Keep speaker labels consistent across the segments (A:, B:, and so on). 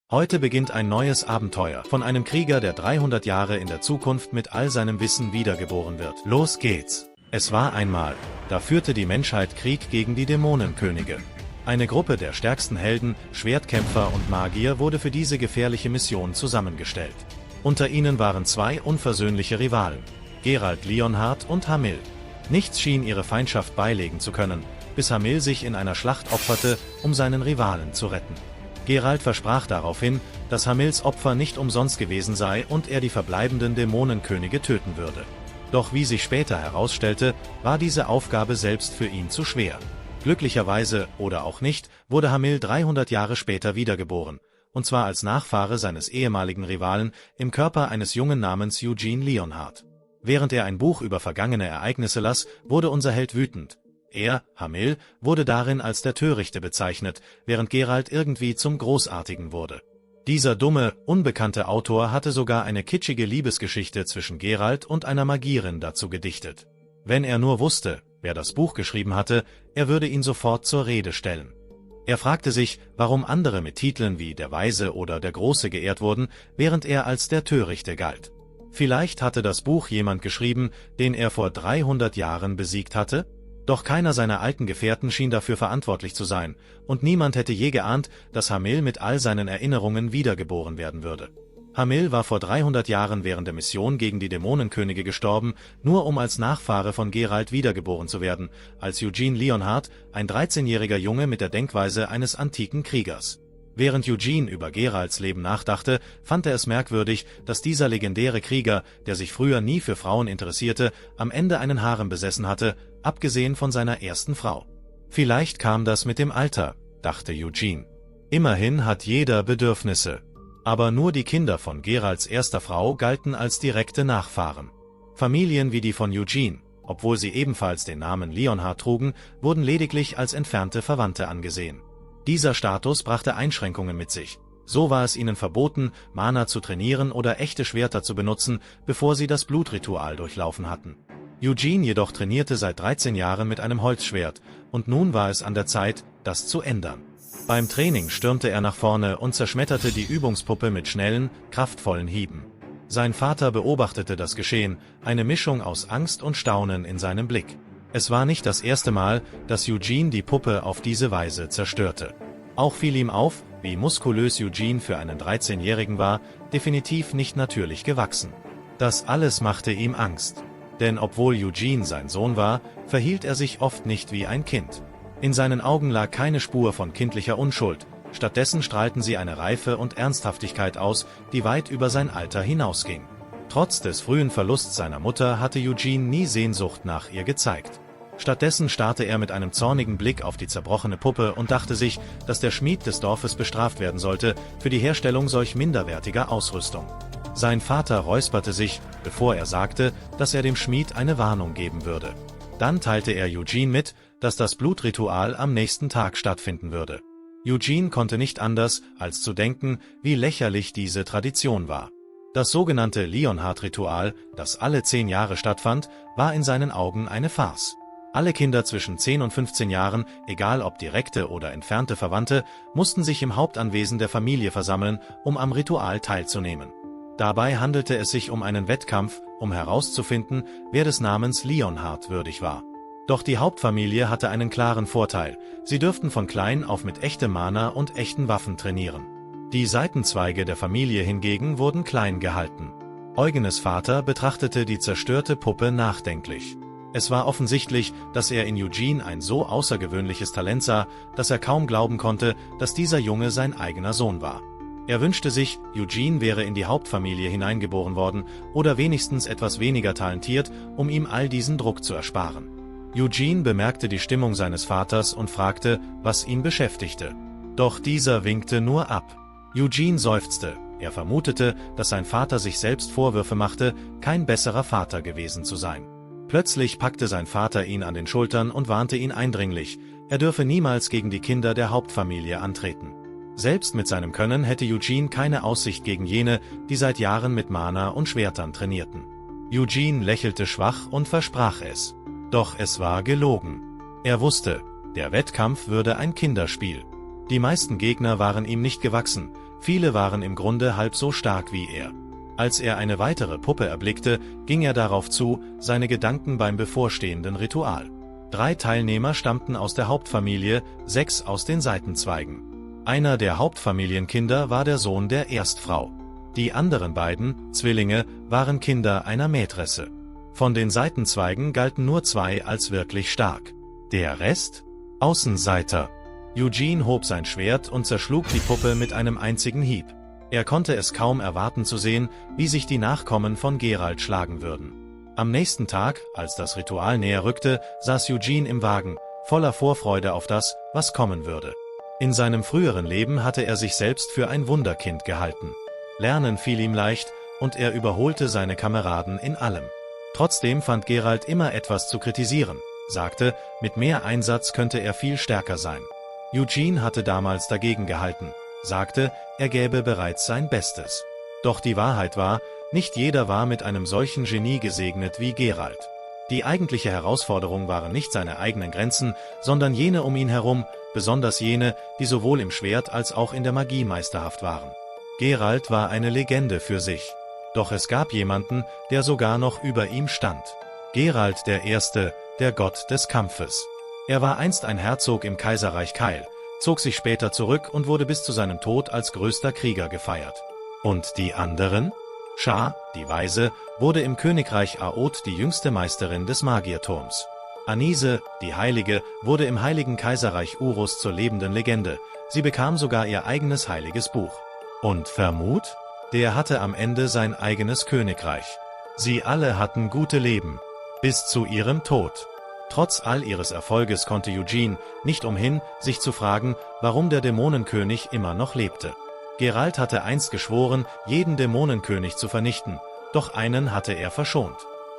A: Heute beginnt ein neues Abenteuer von einem Krieger, der 300 Jahre in der Zukunft mit all seinem Wissen wiedergeboren wird. Los geht's! Es war einmal, da führte die Menschheit Krieg gegen die Dämonenkönige. Eine Gruppe der stärksten Helden, Schwertkämpfer und Magier wurde für diese gefährliche Mission zusammengestellt. Unter ihnen waren zwei unversöhnliche Rivalen, Geralt Leonhard und Hamil. Nichts schien ihre Feindschaft beilegen zu können, bis Hamil sich in einer Schlacht opferte, um seinen Rivalen zu retten. Geralt versprach daraufhin, dass Hamils Opfer nicht umsonst gewesen sei und er die verbleibenden Dämonenkönige töten würde. Doch wie sich später herausstellte, war diese Aufgabe selbst für ihn zu schwer. Glücklicherweise, oder auch nicht, wurde Hamil 300 Jahre später wiedergeboren, und zwar als Nachfahre seines ehemaligen Rivalen im Körper eines Jungen namens Eugene Leonhard. Während er ein Buch über vergangene Ereignisse las, wurde unser Held wütend. Er, Hamil, wurde darin als der Törichte bezeichnet, während Geralt irgendwie zum Großartigen wurde. Dieser dumme, unbekannte Autor hatte sogar eine kitschige Liebesgeschichte zwischen Geralt und einer Magierin dazu gedichtet. Wenn er nur wusste, wer das Buch geschrieben hatte, er würde ihn sofort zur Rede stellen. Er fragte sich, warum andere mit Titeln wie der Weise oder der Große geehrt wurden, während er als der Törichte galt. Vielleicht hatte das Buch jemand geschrieben, den er vor 300 Jahren besiegt hatte? Doch keiner seiner alten Gefährten schien dafür verantwortlich zu sein, und niemand hätte je geahnt, dass Hamil mit all seinen Erinnerungen wiedergeboren werden würde. Hamil war vor 300 Jahren während der Mission gegen die Dämonenkönige gestorben, nur um als Nachfahre von Geralt wiedergeboren zu werden, als Eugene Leonhard, ein 13-jähriger Junge mit der Denkweise eines antiken Kriegers. Während Eugene über Geralts Leben nachdachte, fand er es merkwürdig, dass dieser legendäre Krieger, der sich früher nie für Frauen interessierte, am Ende einen Harem besessen hatte, abgesehen von seiner ersten Frau. Vielleicht kam das mit dem Alter, dachte Eugene. Immerhin hat jeder Bedürfnisse. Aber nur die Kinder von Geralts erster Frau galten als direkte Nachfahren. Familien wie die von Eugene, obwohl sie ebenfalls den Namen Leonhard trugen, wurden lediglich als entfernte Verwandte angesehen. Dieser Status brachte Einschränkungen mit sich. So war es ihnen verboten, Mana zu trainieren oder echte Schwerter zu benutzen, bevor sie das Blutritual durchlaufen hatten. Eugene jedoch trainierte seit 13 Jahren mit einem Holzschwert, und nun war es an der Zeit, das zu ändern. Beim Training stürmte er nach vorne und zerschmetterte die Übungspuppe mit schnellen, kraftvollen Hieben. Sein Vater beobachtete das Geschehen, eine Mischung aus Angst und Staunen in seinem Blick. Es war nicht das erste Mal, dass Eugene die Puppe auf diese Weise zerstörte. Auch fiel ihm auf, wie muskulös Eugene für einen 13-Jährigen war, definitiv nicht natürlich gewachsen. Das alles machte ihm Angst. Denn obwohl Eugene sein Sohn war, verhielt er sich oft nicht wie ein Kind. In seinen Augen lag keine Spur von kindlicher Unschuld, stattdessen strahlten sie eine Reife und Ernsthaftigkeit aus, die weit über sein Alter hinausging. Trotz des frühen Verlusts seiner Mutter hatte Eugene nie Sehnsucht nach ihr gezeigt. Stattdessen starrte er mit einem zornigen Blick auf die zerbrochene Puppe und dachte sich, dass der Schmied des Dorfes bestraft werden sollte für die Herstellung solch minderwertiger Ausrüstung. Sein Vater räusperte sich, bevor er sagte, dass er dem Schmied eine Warnung geben würde. Dann teilte er Eugene mit, dass das Blutritual am nächsten Tag stattfinden würde. Eugene konnte nicht anders, als zu denken, wie lächerlich diese Tradition war. Das sogenannte Leonhard-Ritual, das alle 10 Jahre stattfand, war in seinen Augen eine Farce. Alle Kinder zwischen 10 und 15 Jahren, egal ob direkte oder entfernte Verwandte, mussten sich im Hauptanwesen der Familie versammeln, um am Ritual teilzunehmen. Dabei handelte es sich um einen Wettkampf, um herauszufinden, wer des Namens Leonhard würdig war. Doch die Hauptfamilie hatte einen klaren Vorteil: Sie dürften von klein auf mit echtem Mana und echten Waffen trainieren. Die Seitenzweige der Familie hingegen wurden klein gehalten. Eugenes Vater betrachtete die zerstörte Puppe nachdenklich. Es war offensichtlich, dass er in Eugene ein so außergewöhnliches Talent sah, dass er kaum glauben konnte, dass dieser Junge sein eigener Sohn war. Er wünschte sich, Eugene wäre in die Hauptfamilie hineingeboren worden oder wenigstens etwas weniger talentiert, um ihm all diesen Druck zu ersparen. Eugene bemerkte die Stimmung seines Vaters und fragte, was ihn beschäftigte. Doch dieser winkte nur ab. Eugene seufzte. Er vermutete, dass sein Vater sich selbst Vorwürfe machte, kein besserer Vater gewesen zu sein. Plötzlich packte sein Vater ihn an den Schultern und warnte ihn eindringlich, er dürfe niemals gegen die Kinder der Hauptfamilie antreten. Selbst mit seinem Können hätte Eugene keine Aussicht gegen jene, die seit Jahren mit Mana und Schwertern trainierten. Eugene lächelte schwach und versprach es. Doch es war gelogen. Er wusste, der Wettkampf würde ein Kinderspiel. Die meisten Gegner waren ihm nicht gewachsen, Viele waren im Grunde halb so stark wie er. Als er eine weitere Puppe erblickte, ging er darauf zu, seine Gedanken beim bevorstehenden Ritual. 3 Teilnehmer stammten aus der Hauptfamilie, 6 aus den Seitenzweigen. Einer der Hauptfamilienkinder war der Sohn der Erstfrau. Die anderen beiden, Zwillinge, waren Kinder einer Mätresse. Von den Seitenzweigen galten nur 2 als wirklich stark. Der Rest? Außenseiter. Eugene hob sein Schwert und zerschlug die Puppe mit einem einzigen Hieb. Er konnte es kaum erwarten zu sehen, wie sich die Nachkommen von Geralt schlagen würden. Am nächsten Tag, als das Ritual näher rückte, saß Eugene im Wagen, voller Vorfreude auf das, was kommen würde. In seinem früheren Leben hatte er sich selbst für ein Wunderkind gehalten. Lernen fiel ihm leicht, und er überholte seine Kameraden in allem. Trotzdem fand Geralt immer etwas zu kritisieren, sagte, mit mehr Einsatz könnte er viel stärker sein. Eugene hatte damals dagegen gehalten, sagte, er gäbe bereits sein Bestes. Doch die Wahrheit war, nicht jeder war mit einem solchen Genie gesegnet wie Geralt. Die eigentliche Herausforderung waren nicht seine eigenen Grenzen, sondern jene um ihn herum, besonders jene, die sowohl im Schwert als auch in der Magie meisterhaft waren. Geralt war eine Legende für sich. Doch es gab jemanden, der sogar noch über ihm stand. Geralt der Erste, der Gott des Kampfes. Er war einst ein Herzog im Kaiserreich Kail, zog sich später zurück und wurde bis zu seinem Tod als größter Krieger gefeiert. Und die anderen? Shar, die Weise, wurde im Königreich Aod die jüngste Meisterin des Magierturms. Anise, die Heilige, wurde im heiligen Kaiserreich Urus zur lebenden Legende. Sie bekam sogar ihr eigenes heiliges Buch. Und Vermut? Der hatte am Ende sein eigenes Königreich. Sie alle hatten gute Leben. Bis zu ihrem Tod. Trotz all ihres Erfolges konnte Eugene nicht umhin, sich zu fragen, warum der Dämonenkönig immer noch lebte. Geralt hatte einst geschworen, jeden Dämonenkönig zu vernichten, doch einen hatte er verschont.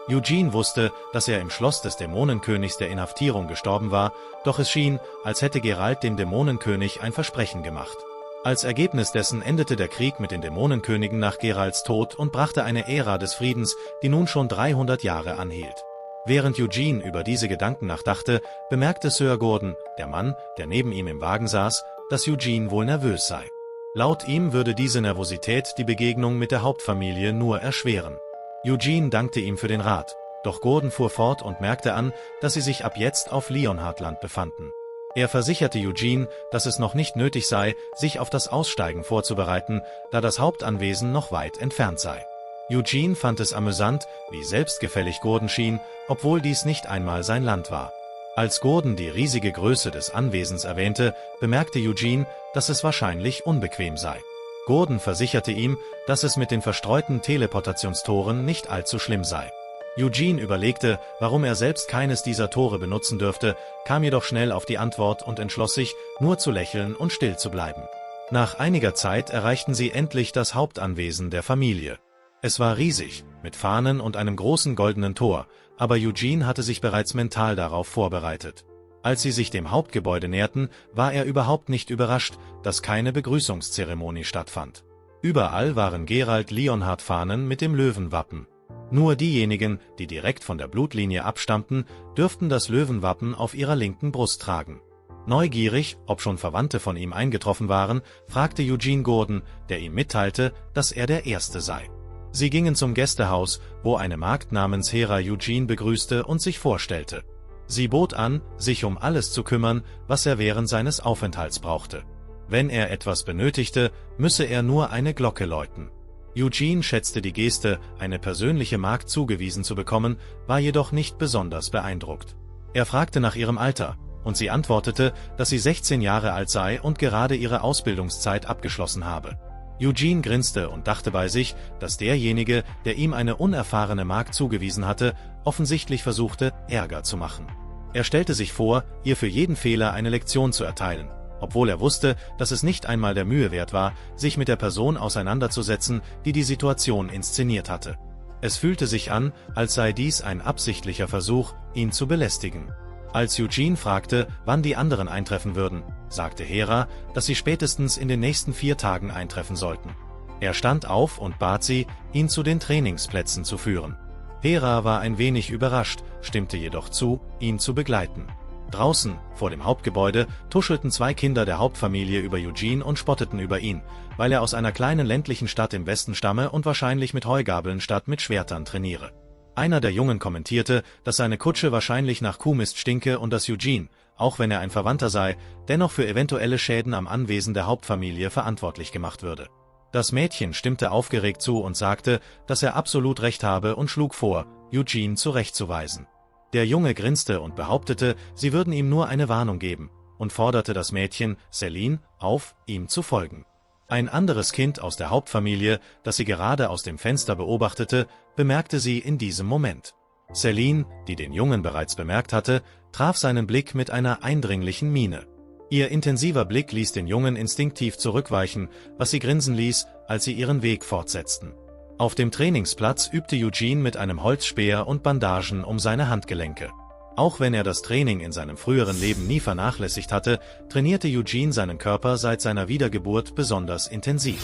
A: Eugene wusste, dass er im Schloss des Dämonenkönigs der Inhaftierung gestorben war, doch es schien, als hätte Geralt dem Dämonenkönig ein Versprechen gemacht. Als Ergebnis dessen endete der Krieg mit den Dämonenkönigen nach Geralts Tod und brachte eine Ära des Friedens, die nun schon 300 Jahre anhielt. Während Eugene über diese Gedanken nachdachte, bemerkte Sir Gordon, der Mann, der neben ihm im Wagen saß, dass Eugene wohl nervös sei. Laut ihm würde diese Nervosität die Begegnung mit der Hauptfamilie nur erschweren. Eugene dankte ihm für den Rat, doch Gordon fuhr fort und merkte an, dass sie sich ab jetzt auf Leonhardland befanden. Er versicherte Eugene, dass es noch nicht nötig sei, sich auf das Aussteigen vorzubereiten, da das Hauptanwesen noch weit entfernt sei. Eugene fand es amüsant, wie selbstgefällig Gordon schien, obwohl dies nicht einmal sein Land war. Als Gordon die riesige Größe des Anwesens erwähnte, bemerkte Eugene, dass es wahrscheinlich unbequem sei. Gordon versicherte ihm, dass es mit den verstreuten Teleportationstoren nicht allzu schlimm sei. Eugene überlegte, warum er selbst keines dieser Tore benutzen dürfte, kam jedoch schnell auf die Antwort und entschloss sich, nur zu lächeln und still zu bleiben. Nach einiger Zeit erreichten sie endlich das Hauptanwesen der Familie. Es war riesig, mit Fahnen und einem großen goldenen Tor, aber Eugene hatte sich bereits mental darauf vorbereitet. Als sie sich dem Hauptgebäude näherten, war er überhaupt nicht überrascht, dass keine Begrüßungszeremonie stattfand. Überall waren Geralt-Leonhard-Fahnen mit dem Löwenwappen. Nur diejenigen, die direkt von der Blutlinie abstammten, dürften das Löwenwappen auf ihrer linken Brust tragen. Neugierig, ob schon Verwandte von ihm eingetroffen waren, fragte Eugene Gordon, der ihm mitteilte, dass er der Erste sei. Sie gingen zum Gästehaus, wo eine Magd namens Hera Eugene begrüßte und sich vorstellte. Sie bot an, sich um alles zu kümmern, was er während seines Aufenthalts brauchte. Wenn er etwas benötigte, müsse er nur eine Glocke läuten. Eugene schätzte die Geste, eine persönliche Magd zugewiesen zu bekommen, war jedoch nicht besonders beeindruckt. Er fragte nach ihrem Alter, und sie antwortete, dass sie 16 Jahre alt sei und gerade ihre Ausbildungszeit abgeschlossen habe. Eugene grinste und dachte bei sich, dass derjenige, der ihm eine unerfahrene Magd zugewiesen hatte, offensichtlich versuchte, Ärger zu machen. Er stellte sich vor, ihr für jeden Fehler eine Lektion zu erteilen, obwohl er wusste, dass es nicht einmal der Mühe wert war, sich mit der Person auseinanderzusetzen, die die Situation inszeniert hatte. Es fühlte sich an, als sei dies ein absichtlicher Versuch, ihn zu belästigen. Als Eugene fragte, wann die anderen eintreffen würden, sagte Hera, dass sie spätestens in den nächsten 4 Tagen eintreffen sollten. Er stand auf und bat sie, ihn zu den Trainingsplätzen zu führen. Hera war ein wenig überrascht, stimmte jedoch zu, ihn zu begleiten. Draußen, vor dem Hauptgebäude, tuschelten 2 Kinder der Hauptfamilie über Eugene und spotteten über ihn, weil er aus einer kleinen ländlichen Stadt im Westen stamme und wahrscheinlich mit Heugabeln statt mit Schwertern trainiere. Einer der Jungen kommentierte, dass seine Kutsche wahrscheinlich nach Kuhmist stinke und dass Eugene, auch wenn er ein Verwandter sei, dennoch für eventuelle Schäden am Anwesen der Hauptfamilie verantwortlich gemacht würde. Das Mädchen stimmte aufgeregt zu und sagte, dass er absolut recht habe und schlug vor, Eugene zurechtzuweisen. Der Junge grinste und behauptete, sie würden ihm nur eine Warnung geben, und forderte das Mädchen, Celine, auf, ihm zu folgen. Ein anderes Kind aus der Hauptfamilie, das sie gerade aus dem Fenster beobachtete, bemerkte sie in diesem Moment. Celine, die den Jungen bereits bemerkt hatte, traf seinen Blick mit einer eindringlichen Miene. Ihr intensiver Blick ließ den Jungen instinktiv zurückweichen, was sie grinsen ließ, als sie ihren Weg fortsetzten. Auf dem Trainingsplatz übte Eugene mit einem Holzspeer und Bandagen um seine Handgelenke. Auch wenn er das Training in seinem früheren Leben nie vernachlässigt hatte, trainierte Eugene seinen Körper seit seiner Wiedergeburt besonders intensiv.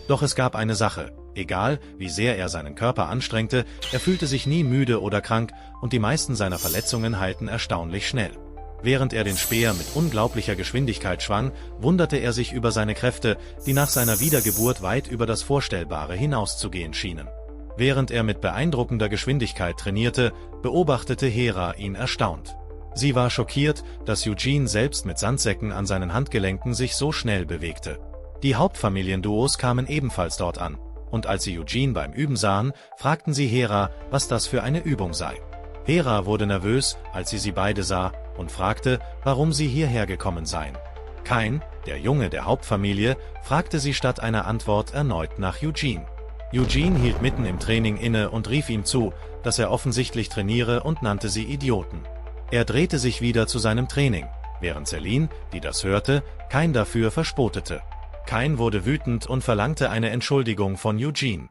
A: Doch es gab eine Sache: Egal, wie sehr er seinen Körper anstrengte, er fühlte sich nie müde oder krank und die meisten seiner Verletzungen heilten erstaunlich schnell. Während er den Speer mit unglaublicher Geschwindigkeit schwang, wunderte er sich über seine Kräfte, die nach seiner Wiedergeburt weit über das Vorstellbare hinauszugehen schienen. Während er mit beeindruckender Geschwindigkeit trainierte, beobachtete Hera ihn erstaunt. Sie war schockiert, dass Eugene selbst mit Sandsäcken an seinen Handgelenken sich so schnell bewegte. Die Hauptfamilienduos kamen ebenfalls dort an, und als sie Eugene beim Üben sahen, fragten sie Hera, was das für eine Übung sei. Hera wurde nervös, als sie beide sah, und fragte, warum sie hierher gekommen seien. Cain, der Junge der Hauptfamilie, fragte sie statt einer Antwort erneut nach Eugene. Eugene hielt mitten im Training inne und rief ihm zu, dass er offensichtlich trainiere, und nannte sie Idioten. Er drehte sich wieder zu seinem Training, während Celine, die das hörte, Cain dafür verspotete. Cain wurde wütend und verlangte eine Entschuldigung von Eugene.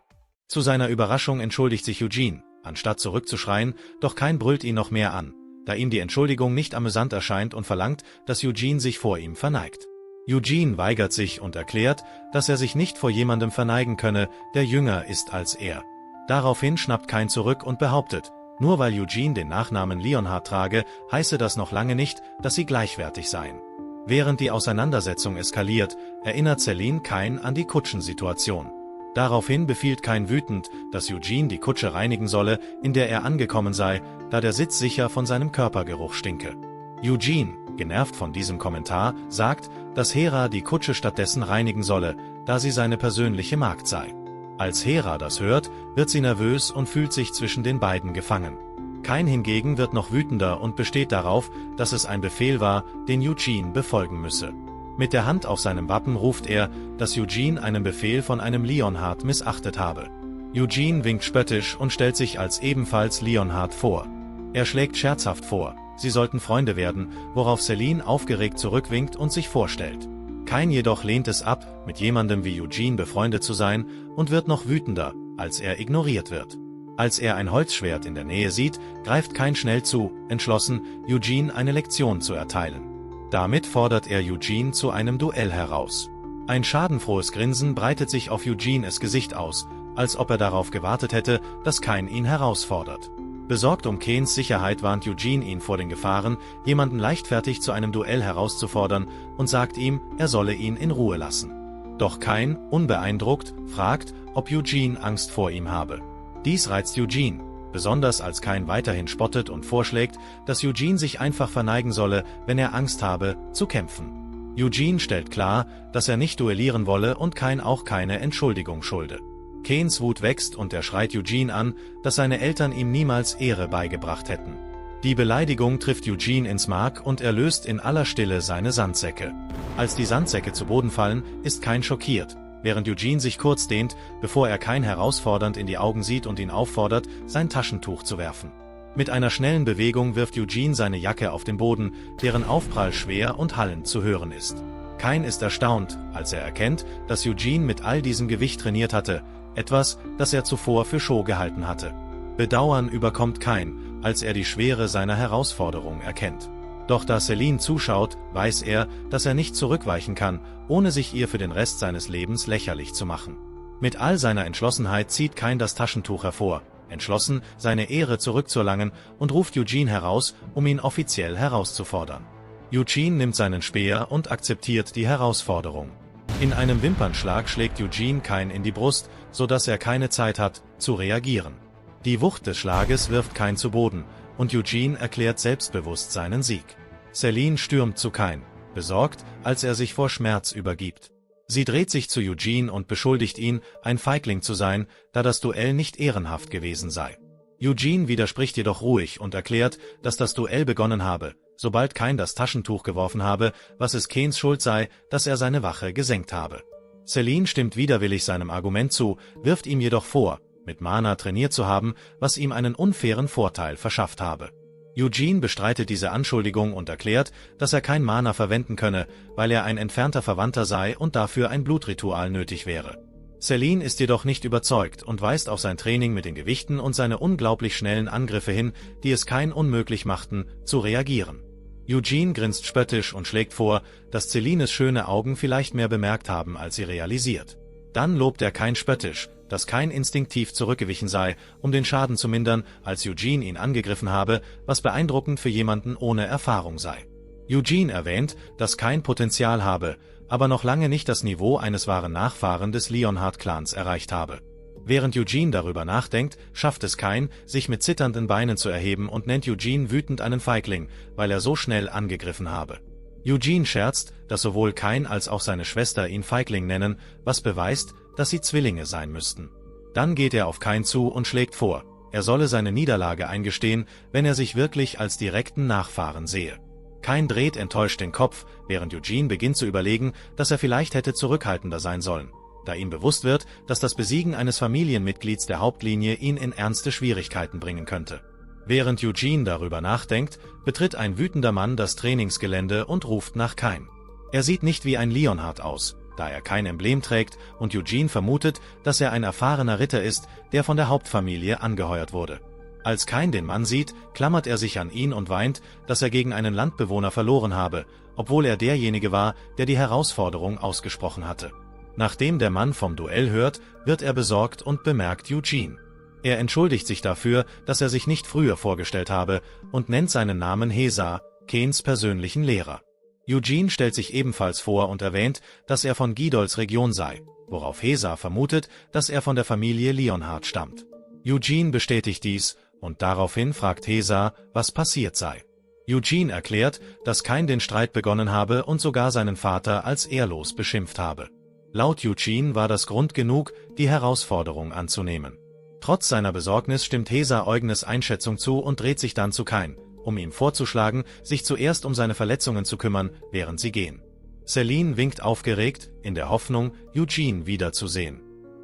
A: Zu seiner Überraschung entschuldigt sich Eugene, anstatt zurückzuschreien, doch Cain brüllt ihn noch mehr an, da ihm die Entschuldigung nicht amüsant erscheint, und verlangt, dass Eugene sich vor ihm verneigt. Eugene weigert sich und erklärt, dass er sich nicht vor jemandem verneigen könne, der jünger ist als er. Daraufhin schnappt Cain zurück und behauptet, nur weil Eugene den Nachnamen Leonhard trage, heiße das noch lange nicht, dass sie gleichwertig seien. Während die Auseinandersetzung eskaliert, erinnert Celine Cain an die Kutschensituation. Daraufhin befiehlt Cain wütend, dass Eugene die Kutsche reinigen solle, in der er angekommen sei, da der Sitz sicher von seinem Körpergeruch stinke. Eugene, genervt von diesem Kommentar, sagt, dass Hera die Kutsche stattdessen reinigen solle, da sie seine persönliche Magd sei. Als Hera das hört, wird sie nervös und fühlt sich zwischen den beiden gefangen. Cain hingegen wird noch wütender und besteht darauf, dass es ein Befehl war, den Eugene befolgen müsse. Mit der Hand auf seinem Wappen ruft er, dass Eugene einen Befehl von einem Leonhard missachtet habe. Eugene winkt spöttisch und stellt sich als ebenfalls Leonhard vor. Er schlägt scherzhaft vor, sie sollten Freunde werden, worauf Celine aufgeregt zurückwinkt und sich vorstellt. Cain jedoch lehnt es ab, mit jemandem wie Eugene befreundet zu sein, und wird noch wütender, als er ignoriert wird. Als er ein Holzschwert in der Nähe sieht, greift Cain schnell zu, entschlossen, Eugene eine Lektion zu erteilen. Damit fordert er Eugene zu einem Duell heraus. Ein schadenfrohes Grinsen breitet sich auf Eugenes Gesicht aus, als ob er darauf gewartet hätte, dass Cain ihn herausfordert. Besorgt um Cains Sicherheit warnt Eugene ihn vor den Gefahren, jemanden leichtfertig zu einem Duell herauszufordern, und sagt ihm, er solle ihn in Ruhe lassen. Doch Cain, unbeeindruckt, fragt, ob Eugene Angst vor ihm habe. Dies reizt Eugene, besonders als Cain weiterhin spottet und vorschlägt, dass Eugene sich einfach verneigen solle, wenn er Angst habe, zu kämpfen. Eugene stellt klar, dass er nicht duellieren wolle und Cain auch keine Entschuldigung schulde. Cains Wut wächst und er schreit Eugene an, dass seine Eltern ihm niemals Ehre beigebracht hätten. Die Beleidigung trifft Eugene ins Mark und er löst in aller Stille seine Sandsäcke. Als die Sandsäcke zu Boden fallen, ist Cain schockiert, während Eugene sich kurz dehnt, bevor er Cain herausfordernd in die Augen sieht und ihn auffordert, sein Taschentuch zu werfen. Mit einer schnellen Bewegung wirft Eugene seine Jacke auf den Boden, deren Aufprall schwer und hallend zu hören ist. Cain ist erstaunt, als er erkennt, dass Eugene mit all diesem Gewicht trainiert hatte, etwas, das er zuvor für Show gehalten hatte. Bedauern überkommt Cain, als er die Schwere seiner Herausforderung erkennt. Doch da Celine zuschaut, weiß er, dass er nicht zurückweichen kann, ohne sich ihr für den Rest seines Lebens lächerlich zu machen. Mit all seiner Entschlossenheit zieht Cain das Taschentuch hervor, entschlossen, seine Ehre zurückzuerlangen, und ruft Eugene heraus, um ihn offiziell herauszufordern. Eugene nimmt seinen Speer und akzeptiert die Herausforderung. In einem Wimpernschlag schlägt Eugene Kain in die Brust, sodass er keine Zeit hat, zu reagieren. Die Wucht des Schlages wirft Kain zu Boden, und Eugene erklärt selbstbewusst seinen Sieg. Selene stürmt zu Kain, besorgt, als er sich vor Schmerz übergibt. Sie dreht sich zu Eugene und beschuldigt ihn, ein Feigling zu sein, da das Duell nicht ehrenhaft gewesen sei. Eugene widerspricht jedoch ruhig und erklärt, dass das Duell begonnen habe, sobald Kain das Taschentuch geworfen habe, was es Kains Schuld sei, dass er seine Wache gesenkt habe. Selene stimmt widerwillig seinem Argument zu, wirft ihm jedoch vor, mit Mana trainiert zu haben, was ihm einen unfairen Vorteil verschafft habe. Eugene bestreitet diese Anschuldigung und erklärt, dass er kein Mana verwenden könne, weil er ein entfernter Verwandter sei und dafür ein Blutritual nötig wäre. Selene ist jedoch nicht überzeugt und weist auf sein Training mit den Gewichten und seine unglaublich schnellen Angriffe hin, die es Kain unmöglich machten, zu reagieren. Eugene grinst spöttisch und schlägt vor, dass Selenes schöne Augen vielleicht mehr bemerkt haben, als sie realisiert. Dann lobt er Kain spöttisch, dass Kain instinktiv zurückgewichen sei, um den Schaden zu mindern, als Eugene ihn angegriffen habe, was beeindruckend für jemanden ohne Erfahrung sei. Eugene erwähnt, dass Kain Potenzial habe, aber noch lange nicht das Niveau eines wahren Nachfahren des Leonhart-Clans erreicht habe. Während Eugene darüber nachdenkt, schafft es Kain, sich mit zitternden Beinen zu erheben und nennt Eugene wütend einen Feigling, weil er so schnell angegriffen habe. Eugene scherzt, dass sowohl Kain als auch seine Schwester ihn Feigling nennen, was beweist, dass sie Zwillinge sein müssten. Dann geht er auf Kain zu und schlägt vor, er solle seine Niederlage eingestehen, wenn er sich wirklich als direkten Nachfahren sehe. Kain dreht enttäuscht den Kopf, während Eugene beginnt zu überlegen, dass er vielleicht hätte zurückhaltender sein sollen, da ihm bewusst wird, dass das Besiegen eines Familienmitglieds der Hauptlinie ihn in ernste Schwierigkeiten bringen könnte. Während Eugene darüber nachdenkt, betritt ein wütender Mann das Trainingsgelände und ruft nach Kain. Er sieht nicht wie ein Leonhart aus, da er kein Emblem trägt, und Eugene vermutet, dass er ein erfahrener Ritter ist, der von der Hauptfamilie angeheuert wurde. Als Kain den Mann sieht, klammert er sich an ihn und weint, dass er gegen einen Landbewohner verloren habe, obwohl er derjenige war, der die Herausforderung ausgesprochen hatte. Nachdem der Mann vom Duell hört, wird er besorgt und bemerkt Eugene. Er entschuldigt sich dafür, dass er sich nicht früher vorgestellt habe, und nennt seinen Namen Hesa, Kains persönlichen Lehrer. Eugene stellt sich ebenfalls vor und erwähnt, dass er von Gydols Region sei, worauf Hesa vermutet, dass er von der Familie Leonhart stammt. Eugene bestätigt dies, und daraufhin fragt Hesa, was passiert sei. Eugene erklärt, dass Kain den Streit begonnen habe und sogar seinen Vater als ehrlos beschimpft habe. Laut Eugene war das Grund genug, die Herausforderung anzunehmen. Trotz seiner Besorgnis stimmt Hesa Eugenes Einschätzung zu und dreht sich dann zu Kain, um ihm vorzuschlagen, sich zuerst um seine Verletzungen zu kümmern, während sie gehen. Selene winkt aufgeregt, in der Hoffnung, Eugene wiederzusehen.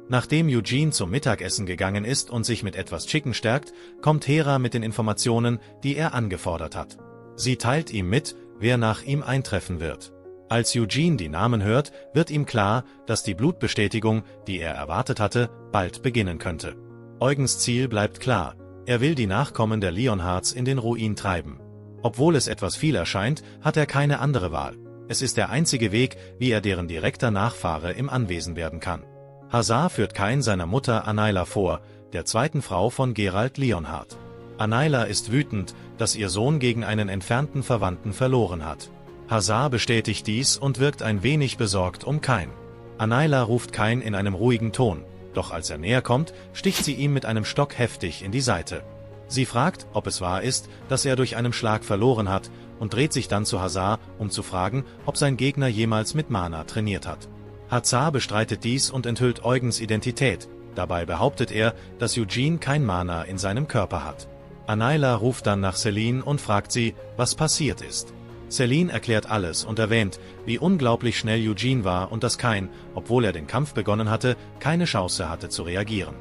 A: Nachdem Eugene zum Mittagessen gegangen ist und sich mit etwas Chicken stärkt, kommt Hera mit den Informationen, die er angefordert hat. Sie teilt ihm mit, wer nach ihm eintreffen wird. Als Eugene die Namen hört, wird ihm klar, dass die Blutbestätigung, die er erwartet hatte, bald beginnen könnte. Eugens Ziel bleibt klar, er will die Nachkommen der Leonharts in den Ruin treiben. Obwohl es etwas viel erscheint, hat er keine andere Wahl. Es ist der einzige Weg, wie er deren direkter Nachfahre im Anwesen werden kann. Hazar führt Kain seiner Mutter Anaila vor, der zweiten Frau von Geralt Leonhart. Anaila ist wütend, dass ihr Sohn gegen einen entfernten Verwandten verloren hat. Hazar bestätigt dies und wirkt ein wenig besorgt um Kain. Anaila ruft Kain in einem ruhigen Ton, doch als er näher kommt, sticht sie ihm mit einem Stock heftig in die Seite. Sie fragt, ob es wahr ist, dass er durch einen Schlag verloren hat, und dreht sich dann zu Hazar, um zu fragen, ob sein Gegner jemals mit Mana trainiert hat. Hazar bestreitet dies und enthüllt Eugens Identität, dabei behauptet er, dass Eugene kein Mana in seinem Körper hat. Anaila ruft dann nach Selene und fragt sie, was passiert ist. Selene erklärt alles und erwähnt, wie unglaublich schnell Eugene war und dass Kain, obwohl er den Kampf begonnen hatte, keine Chance hatte zu reagieren.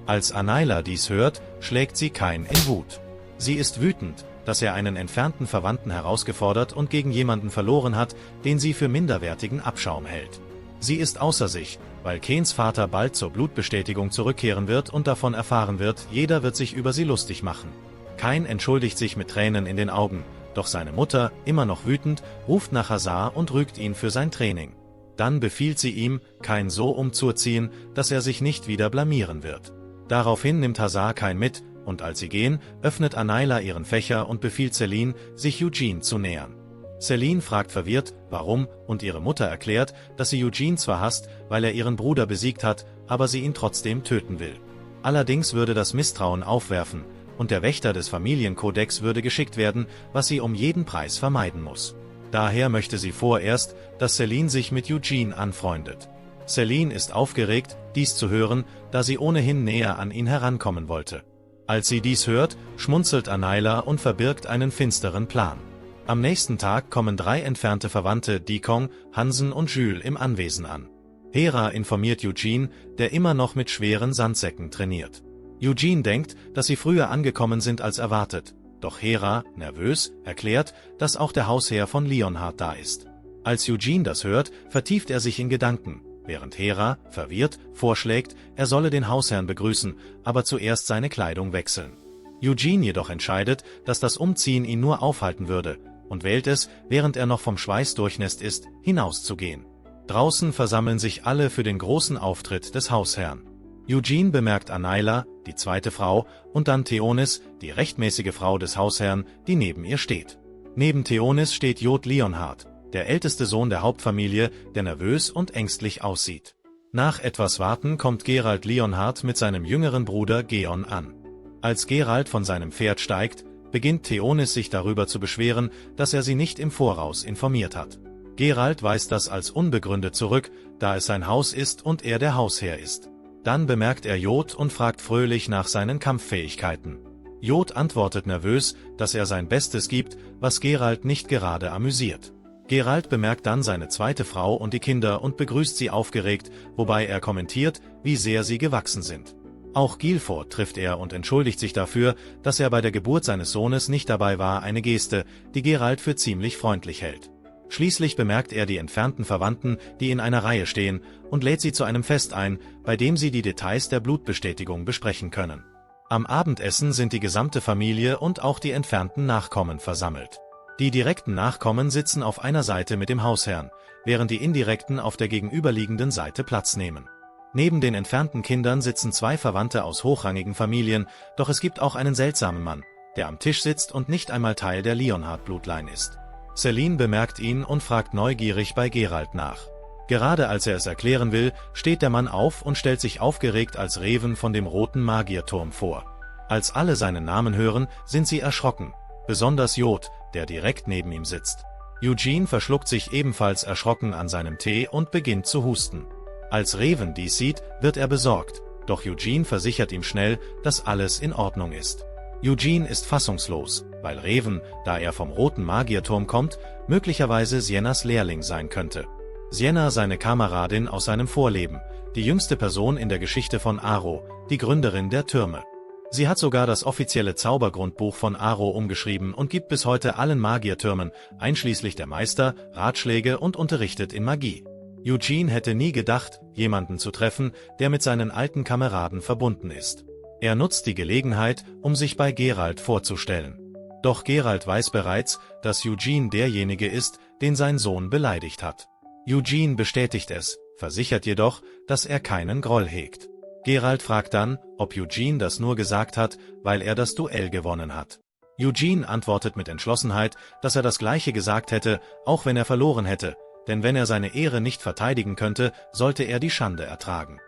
A: Als Anaila dies hört, schlägt sie Kain in Wut. Sie ist wütend, dass er einen entfernten Verwandten herausgefordert und gegen jemanden verloren hat, den sie für minderwertigen Abschaum hält. Sie ist außer sich, weil Kains Vater bald zur Blutbestätigung zurückkehren wird und davon erfahren wird, jeder wird sich über sie lustig machen. Kain entschuldigt sich mit Tränen in den Augen, doch seine Mutter, immer noch wütend, ruft nach Hazar und rügt ihn für sein Training. Dann befiehlt sie ihm, Kain so umzuerziehen, dass er sich nicht wieder blamieren wird. Daraufhin nimmt Hasar kein mit, und als sie gehen, öffnet Anaila ihren Fächer und befiehlt Celine, sich Eugene zu nähern. Celine fragt verwirrt, warum, und ihre Mutter erklärt, dass sie Eugene zwar hasst, weil er ihren Bruder besiegt hat, aber sie ihn trotzdem töten will. Allerdings würde das Misstrauen aufwerfen, und der Wächter des Familienkodex würde geschickt werden, was sie um jeden Preis vermeiden muss. Daher möchte sie vorerst, dass Celine sich mit Eugene anfreundet. Celine ist aufgeregt, dies zu hören, da sie ohnehin näher an ihn herankommen wollte. Als sie dies hört, schmunzelt Anaila und verbirgt einen finsteren Plan. Am nächsten Tag kommen 3 entfernte Verwandte Dikong, Hansen und Jules im Anwesen an. Hera informiert Eugene, der immer noch mit schweren Sandsäcken trainiert. Eugene denkt, dass sie früher angekommen sind als erwartet, doch Hera, nervös, erklärt, dass auch der Hausherr von Leonhard da ist. Als Eugene das hört, vertieft er sich in Gedanken, während Hera, verwirrt, vorschlägt, er solle den Hausherrn begrüßen, aber zuerst seine Kleidung wechseln. Eugene jedoch entscheidet, dass das Umziehen ihn nur aufhalten würde, und wählt es, während er noch vom Schweiß durchnässt ist, hinauszugehen. Draußen versammeln sich alle für den großen Auftritt des Hausherrn. Eugene bemerkt Anaila, die zweite Frau, und dann Theonis, die rechtmäßige Frau des Hausherrn, die neben ihr steht. Neben Theonis steht Jod Leonhard, der älteste Sohn der Hauptfamilie, der nervös und ängstlich aussieht. Nach etwas Warten kommt Geralt Leonhard mit seinem jüngeren Bruder Geon an. Als Geralt von seinem Pferd steigt, beginnt Theonis sich darüber zu beschweren, dass er sie nicht im Voraus informiert hat. Geralt weist das als unbegründet zurück, da es sein Haus ist und er der Hausherr ist. Dann bemerkt er Jod und fragt fröhlich nach seinen Kampffähigkeiten. Jod antwortet nervös, dass er sein Bestes gibt, was Geralt nicht gerade amüsiert. Geralt bemerkt dann seine zweite Frau und die Kinder und begrüßt sie aufgeregt, wobei er kommentiert, wie sehr sie gewachsen sind. Auch Guilford trifft er und entschuldigt sich dafür, dass er bei der Geburt seines Sohnes nicht dabei war, eine Geste, die Geralt für ziemlich freundlich hält. Schließlich bemerkt er die entfernten Verwandten, die in einer Reihe stehen, und lädt sie zu einem Fest ein, bei dem sie die Details der Blutbestätigung besprechen können. Am Abendessen sind die gesamte Familie und auch die entfernten Nachkommen versammelt. Die direkten Nachkommen sitzen auf einer Seite mit dem Hausherrn, während die indirekten auf der gegenüberliegenden Seite Platz nehmen. Neben den entfernten Kindern sitzen 2 Verwandte aus hochrangigen Familien, doch es gibt auch einen seltsamen Mann, der am Tisch sitzt und nicht einmal Teil der Leonhard-Blutline ist. Celine bemerkt ihn und fragt neugierig bei Geralt nach. Gerade als er es erklären will, steht der Mann auf und stellt sich aufgeregt als Reven von dem roten Magierturm vor. Als alle seinen Namen hören, sind sie erschrocken, besonders Jod, der direkt neben ihm sitzt. Eugene verschluckt sich ebenfalls erschrocken an seinem Tee und beginnt zu husten. Als Reven dies sieht, wird er besorgt, doch Eugene versichert ihm schnell, dass alles in Ordnung ist. Eugene ist fassungslos, weil Reven, da er vom roten Magierturm kommt, möglicherweise Siennas Lehrling sein könnte. Sienna seine Kameradin aus seinem Vorleben, die jüngste Person in der Geschichte von Aro, die Gründerin der Türme. Sie hat sogar das offizielle Zaubergrundbuch von Aro umgeschrieben und gibt bis heute allen Magiertürmen, einschließlich der Meister, Ratschläge und unterrichtet in Magie. Eugene hätte nie gedacht, jemanden zu treffen, der mit seinen alten Kameraden verbunden ist. Er nutzt die Gelegenheit, um sich bei Geralt vorzustellen. Doch Geralt weiß bereits, dass Eugene derjenige ist, den sein Sohn beleidigt hat. Eugene bestätigt es, versichert jedoch, dass er keinen Groll hegt. Geralt fragt dann, ob Eugene das nur gesagt hat, weil er das Duell gewonnen hat. Eugene antwortet mit Entschlossenheit, dass er das Gleiche gesagt hätte, auch wenn er verloren hätte, denn wenn er seine Ehre nicht verteidigen könnte, sollte er die Schande ertragen.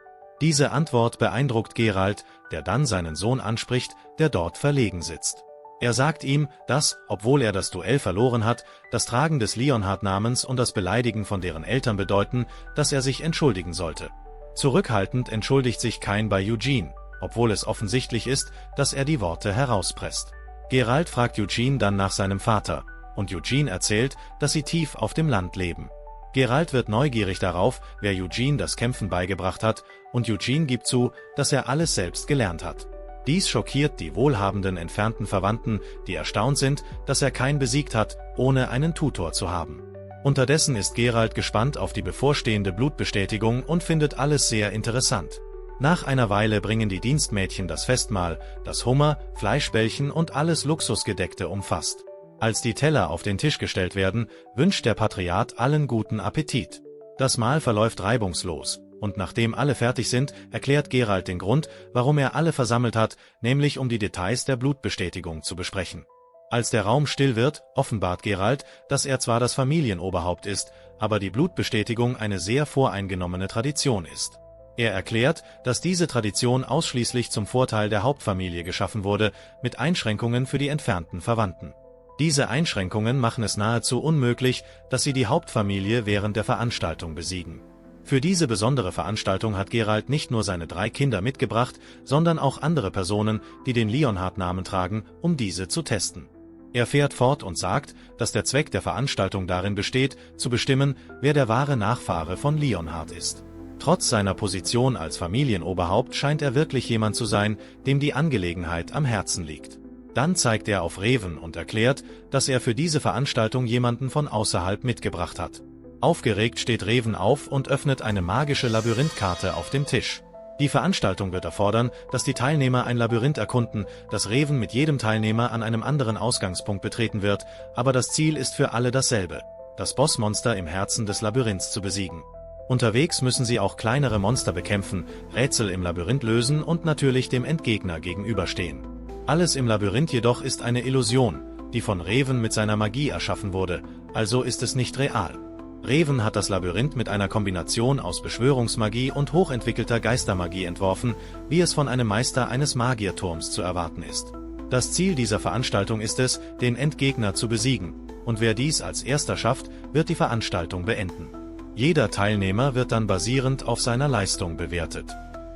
A: Diese Antwort beeindruckt Geralt, der dann seinen Sohn anspricht, der dort verlegen sitzt. Er sagt ihm, dass, obwohl er das Duell verloren hat, das Tragen des Leonhard-Namens und das Beleidigen von deren Eltern bedeuten, dass er sich entschuldigen sollte. Zurückhaltend entschuldigt sich Kain bei Eugene, obwohl es offensichtlich ist, dass er die Worte herauspresst. Geralt fragt Eugene dann nach seinem Vater, und Eugene erzählt, dass sie tief auf dem Land leben. Geralt wird neugierig darauf, wer Eugene das Kämpfen beigebracht hat, und Eugene gibt zu, dass er alles selbst gelernt hat. Dies schockiert die wohlhabenden entfernten Verwandten, die erstaunt sind, dass er Kain besiegt hat, ohne einen Tutor zu haben. Unterdessen ist Geralt gespannt auf die bevorstehende Blutbestätigung und findet alles sehr interessant. Nach einer Weile bringen die Dienstmädchen das Festmahl, das Hummer, Fleischbällchen und alles Luxusgedeckte umfasst. Als die Teller auf den Tisch gestellt werden, wünscht der Patriarch allen guten Appetit. Das Mahl verläuft reibungslos, Und nachdem alle fertig sind, erklärt Geralt den Grund, warum er alle versammelt hat, nämlich um die Details der Blutbestätigung zu besprechen. Als der Raum still wird, offenbart Geralt, dass er zwar das Familienoberhaupt ist, aber die Blutbestätigung eine sehr voreingenommene Tradition ist. Er erklärt, dass diese Tradition ausschließlich zum Vorteil der Hauptfamilie geschaffen wurde, mit Einschränkungen für die entfernten Verwandten. Diese Einschränkungen machen es nahezu unmöglich, dass sie die Hauptfamilie während der Veranstaltung besiegen. Für diese besondere Veranstaltung hat Geralt nicht nur seine 3 Kinder mitgebracht, sondern auch andere Personen, die den Leonhard-Namen tragen, um diese zu testen. Er fährt fort und sagt, dass der Zweck der Veranstaltung darin besteht, zu bestimmen, wer der wahre Nachfahre von Leonhard ist. Trotz seiner Position als Familienoberhaupt scheint er wirklich jemand zu sein, dem die Angelegenheit am Herzen liegt. Dann zeigt er auf Reven und erklärt, dass er für diese Veranstaltung jemanden von außerhalb mitgebracht hat. Aufgeregt steht Reven auf und öffnet eine magische Labyrinthkarte auf dem Tisch. Die Veranstaltung wird erfordern, dass die Teilnehmer ein Labyrinth erkunden, das Reven mit jedem Teilnehmer an einem anderen Ausgangspunkt betreten wird, aber das Ziel ist für alle dasselbe: das Bossmonster im Herzen des Labyrinths zu besiegen. Unterwegs müssen sie auch kleinere Monster bekämpfen, Rätsel im Labyrinth lösen und natürlich dem Endgegner gegenüberstehen. Alles im Labyrinth jedoch ist eine Illusion, die von Reven mit seiner Magie erschaffen wurde, also ist es nicht real. Reven hat das Labyrinth mit einer Kombination aus Beschwörungsmagie und hochentwickelter Geistermagie entworfen, wie es von einem Meister eines Magierturms zu erwarten ist. Das Ziel dieser Veranstaltung ist es, den Endgegner zu besiegen, und wer dies als erster schafft, wird die Veranstaltung beenden. Jeder Teilnehmer wird dann basierend auf seiner Leistung bewertet.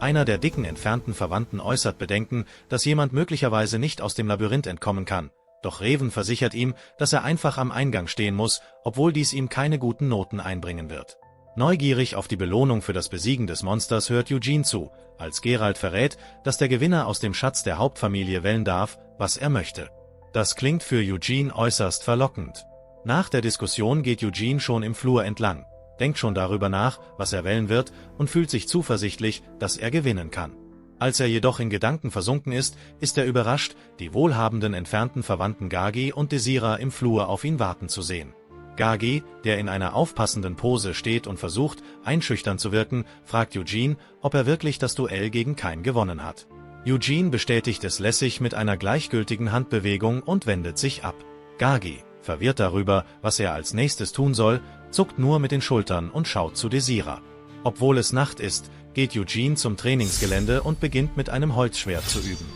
A: Einer der dicken entfernten Verwandten äußert Bedenken, dass jemand möglicherweise nicht aus dem Labyrinth entkommen kann. Doch Reven versichert ihm, dass er einfach am Eingang stehen muss, obwohl dies ihm keine guten Noten einbringen wird. Neugierig auf die Belohnung für das Besiegen des Monsters hört Eugene zu, als Geralt verrät, dass der Gewinner aus dem Schatz der Hauptfamilie wählen darf, was er möchte. Das klingt für Eugene äußerst verlockend. Nach der Diskussion geht Eugene schon im Flur entlang, denkt schon darüber nach, was er wählen wird, und fühlt sich zuversichtlich, dass er gewinnen kann. Als er jedoch in Gedanken versunken ist er überrascht, die wohlhabenden entfernten Verwandten Gagi und Desira im Flur auf ihn warten zu sehen. Gagi, der in einer aufpassenden Pose steht und versucht, einschüchternd zu wirken, fragt Eugene, ob er wirklich das Duell gegen Kain gewonnen hat. Eugene bestätigt es lässig mit einer gleichgültigen Handbewegung und wendet sich ab. Gagi, verwirrt darüber, was er als nächstes tun soll, zuckt nur mit den Schultern und schaut zu Desira. Obwohl es Nacht ist, geht Eugene zum Trainingsgelände und beginnt mit einem Holzschwert zu üben.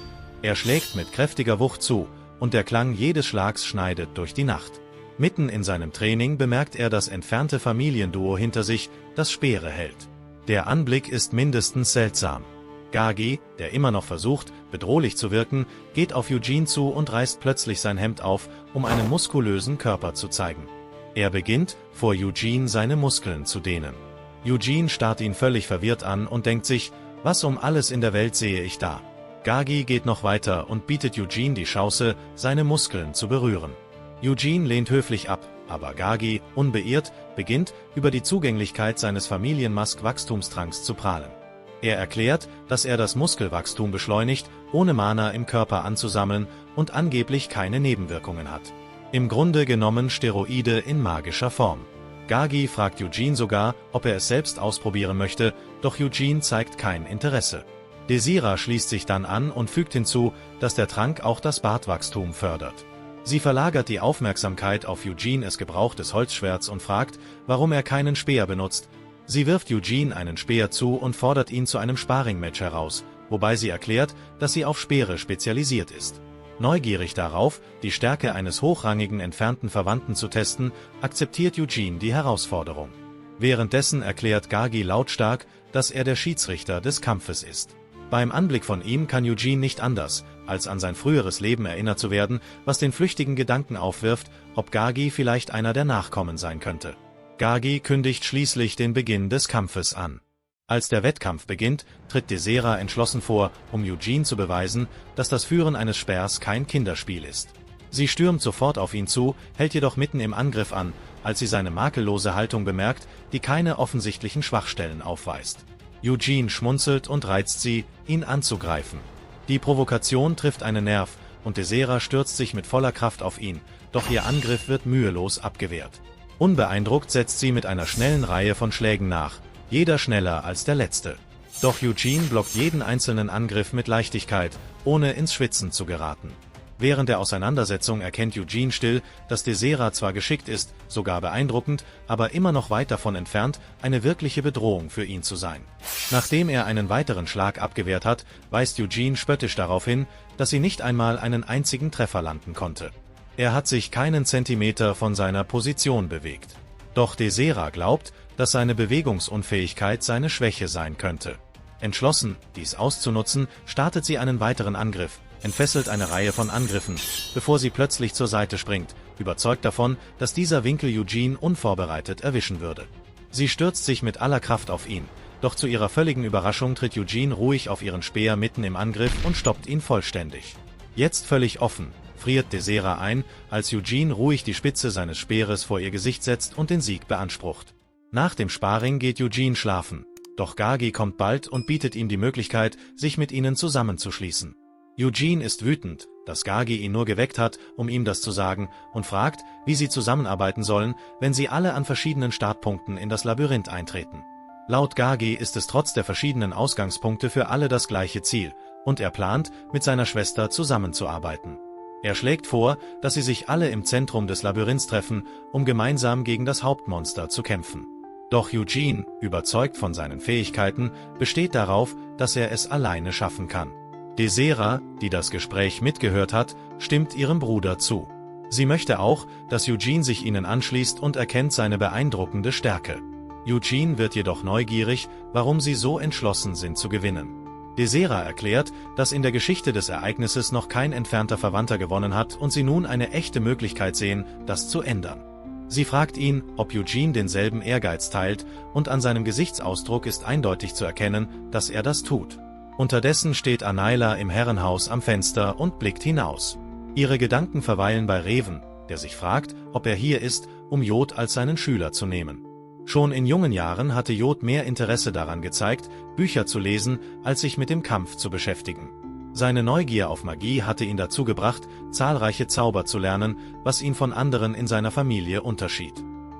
A: Er schlägt mit kräftiger Wucht zu, und der Klang jedes Schlags schneidet durch die Nacht. Mitten in seinem Training bemerkt er das entfernte Familienduo hinter sich, das Speere hält. Der Anblick ist mindestens seltsam. Gagi, der immer noch versucht, bedrohlich zu wirken, geht auf Eugene zu und reißt plötzlich sein Hemd auf, um einen muskulösen Körper zu zeigen. Er beginnt, vor Eugene seine Muskeln zu dehnen. Eugene starrt ihn völlig verwirrt an und denkt sich, was um alles in der Welt sehe ich da? Gagi geht noch weiter und bietet Eugene die Chance, seine Muskeln zu berühren. Eugene lehnt höflich ab, aber Gagi, unbeirrt, beginnt, über die Zugänglichkeit seines Familienmask-Wachstumstranks zu prahlen. Er erklärt, dass er das Muskelwachstum beschleunigt, ohne Mana im Körper anzusammeln und angeblich keine Nebenwirkungen hat. Im Grunde genommen Steroide in magischer Form. Gagi fragt Eugene sogar, ob er es selbst ausprobieren möchte, doch Eugene zeigt kein Interesse. Desira schließt sich dann an und fügt hinzu, dass der Trank auch das Bartwachstum fördert. Sie verlagert die Aufmerksamkeit auf Eugenes gebrauchtes Holzschwert und fragt, warum er keinen Speer benutzt. Sie wirft Eugene einen Speer zu und fordert ihn zu einem Sparring-Match heraus, wobei sie erklärt, dass sie auf Speere spezialisiert ist. Neugierig darauf, die Stärke eines hochrangigen entfernten Verwandten zu testen, akzeptiert Eugene die Herausforderung. Währenddessen erklärt Gagi lautstark, dass er der Schiedsrichter des Kampfes ist. Beim Anblick von ihm kann Eugene nicht anders, als an sein früheres Leben erinnert zu werden, was den flüchtigen Gedanken aufwirft, ob Gagi vielleicht einer der Nachkommen sein könnte. Gagi kündigt schließlich den Beginn des Kampfes an. Als der Wettkampf beginnt, tritt Desira entschlossen vor, um Eugene zu beweisen, dass das Führen eines Speers kein Kinderspiel ist. Sie stürmt sofort auf ihn zu, hält jedoch mitten im Angriff an, als sie seine makellose Haltung bemerkt, die keine offensichtlichen Schwachstellen aufweist. Eugene schmunzelt und reizt sie, ihn anzugreifen. Die Provokation trifft einen Nerv, und Desira stürzt sich mit voller Kraft auf ihn, doch ihr Angriff wird mühelos abgewehrt. Unbeeindruckt setzt sie mit einer schnellen Reihe von Schlägen nach, jeder schneller als der letzte. Doch Eugene blockt jeden einzelnen Angriff mit Leichtigkeit, ohne ins Schwitzen zu geraten. Während der Auseinandersetzung erkennt Eugene still, dass Desera zwar geschickt ist, sogar beeindruckend, aber immer noch weit davon entfernt, eine wirkliche Bedrohung für ihn zu sein. Nachdem er einen weiteren Schlag abgewehrt hat, weist Eugene spöttisch darauf hin, dass sie nicht einmal einen einzigen Treffer landen konnte. Er hat sich keinen Zentimeter von seiner Position bewegt. Doch Desera glaubt, dass seine Bewegungsunfähigkeit seine Schwäche sein könnte. Entschlossen, dies auszunutzen, startet sie einen weiteren Angriff, entfesselt eine Reihe von Angriffen, bevor sie plötzlich zur Seite springt, überzeugt davon, dass dieser Winkel Eugene unvorbereitet erwischen würde. Sie stürzt sich mit aller Kraft auf ihn, doch zu ihrer völligen Überraschung tritt Eugene ruhig auf ihren Speer mitten im Angriff und stoppt ihn vollständig. Jetzt völlig offen, friert Desera ein, als Eugene ruhig die Spitze seines Speeres vor ihr Gesicht setzt und den Sieg beansprucht. Nach dem Sparring geht Eugene schlafen, doch Gagi kommt bald und bietet ihm die Möglichkeit, sich mit ihnen zusammenzuschließen. Eugene ist wütend, dass Gagi ihn nur geweckt hat, um ihm das zu sagen, und fragt, wie sie zusammenarbeiten sollen, wenn sie alle an verschiedenen Startpunkten in das Labyrinth eintreten. Laut Gagi ist es trotz der verschiedenen Ausgangspunkte für alle das gleiche Ziel, und er plant, mit seiner Schwester zusammenzuarbeiten. Er schlägt vor, dass sie sich alle im Zentrum des Labyrinths treffen, um gemeinsam gegen das Hauptmonster zu kämpfen. Doch Eugene, überzeugt von seinen Fähigkeiten, besteht darauf, dass er es alleine schaffen kann. Desera, die das Gespräch mitgehört hat, stimmt ihrem Bruder zu. Sie möchte auch, dass Eugene sich ihnen anschließt und erkennt seine beeindruckende Stärke. Eugene wird jedoch neugierig, warum sie so entschlossen sind zu gewinnen. Desera erklärt, dass in der Geschichte des Ereignisses noch kein entfernter Verwandter gewonnen hat und sie nun eine echte Möglichkeit sehen, das zu ändern. Sie fragt ihn, ob Eugene denselben Ehrgeiz teilt, und an seinem Gesichtsausdruck ist eindeutig zu erkennen, dass er das tut. Unterdessen steht Anayla im Herrenhaus am Fenster und blickt hinaus. Ihre Gedanken verweilen bei Reven, der sich fragt, ob er hier ist, um Jod als seinen Schüler zu nehmen. Schon in jungen Jahren hatte Jod mehr Interesse daran gezeigt, Bücher zu lesen, als sich mit dem Kampf zu beschäftigen. Seine Neugier auf Magie hatte ihn dazu gebracht, zahlreiche Zauber zu lernen, was ihn von anderen in seiner Familie unterschied.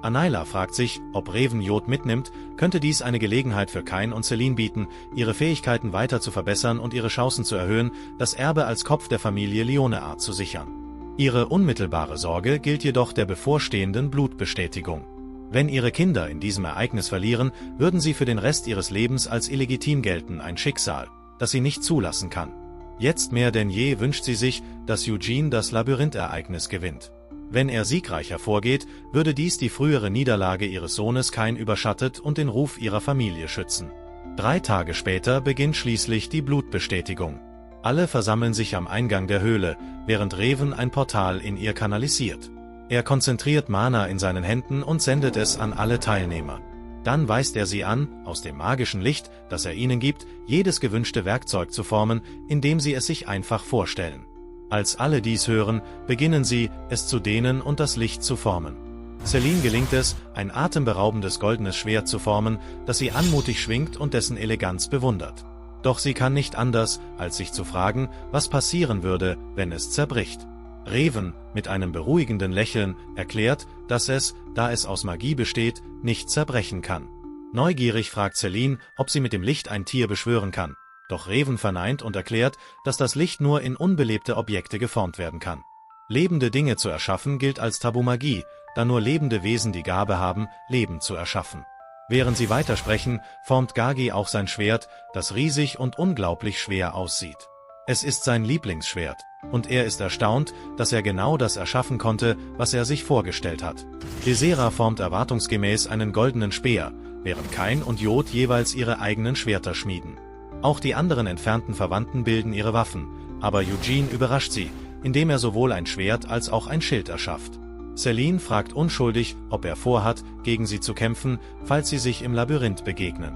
A: Anayla fragt sich, ob Reven Jod mitnimmt, könnte dies eine Gelegenheit für Kain und Celine bieten, ihre Fähigkeiten weiter zu verbessern und ihre Chancen zu erhöhen, das Erbe als Kopf der Familie Leonard zu sichern. Ihre unmittelbare Sorge gilt jedoch der bevorstehenden Blutbestätigung. Wenn ihre Kinder in diesem Ereignis verlieren, würden sie für den Rest ihres Lebens als illegitim gelten, ein Schicksal, das sie nicht zulassen kann. Jetzt mehr denn je wünscht sie sich, dass Eugene das Labyrinth-Ereignis gewinnt. Wenn er siegreich hervorgeht, würde dies die frühere Niederlage ihres Sohnes Kain überschattet und den Ruf ihrer Familie schützen. 3 Tage später beginnt schließlich die Blutbestätigung. Alle versammeln sich am Eingang der Höhle, während Reven ein Portal in ihr kanalisiert. Er konzentriert Mana in seinen Händen und sendet es an alle Teilnehmer. Dann weist er sie an, aus dem magischen Licht, das er ihnen gibt, jedes gewünschte Werkzeug zu formen, indem sie es sich einfach vorstellen. Als alle dies hören, beginnen sie, es zu dehnen und das Licht zu formen. Celine gelingt es, ein atemberaubendes goldenes Schwert zu formen, das sie anmutig schwingt und dessen Eleganz bewundert. Doch sie kann nicht anders, als sich zu fragen, was passieren würde, wenn es zerbricht. Reven, mit einem beruhigenden Lächeln, erklärt, dass es, da es aus Magie besteht, nicht zerbrechen kann. Neugierig fragt Celine, ob sie mit dem Licht ein Tier beschwören kann. Doch Reven verneint und erklärt, dass das Licht nur in unbelebte Objekte geformt werden kann. Lebende Dinge zu erschaffen gilt als Tabumagie, da nur lebende Wesen die Gabe haben, Leben zu erschaffen. Während sie weitersprechen, formt Gagi auch sein Schwert, das riesig und unglaublich schwer aussieht. Es ist sein Lieblingsschwert, und er ist erstaunt, dass er genau das erschaffen konnte, was er sich vorgestellt hat. Desera formt erwartungsgemäß einen goldenen Speer, während Kain und Jod jeweils ihre eigenen Schwerter schmieden. Auch die anderen entfernten Verwandten bilden ihre Waffen, aber Eugene überrascht sie, indem er sowohl ein Schwert als auch ein Schild erschafft. Celine fragt unschuldig, ob er vorhat, gegen sie zu kämpfen, falls sie sich im Labyrinth begegnen.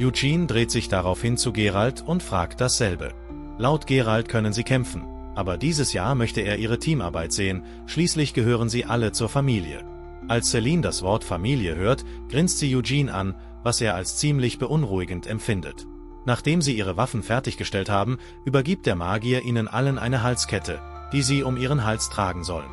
A: Eugene dreht sich daraufhin zu Geralt und fragt dasselbe. Laut Geralt können sie kämpfen, aber dieses Jahr möchte er ihre Teamarbeit sehen, schließlich gehören sie alle zur Familie. Als Celine das Wort Familie hört, grinst sie Eugene an, was er als ziemlich beunruhigend empfindet. Nachdem sie ihre Waffen fertiggestellt haben, übergibt der Magier ihnen allen eine Halskette, die sie um ihren Hals tragen sollen.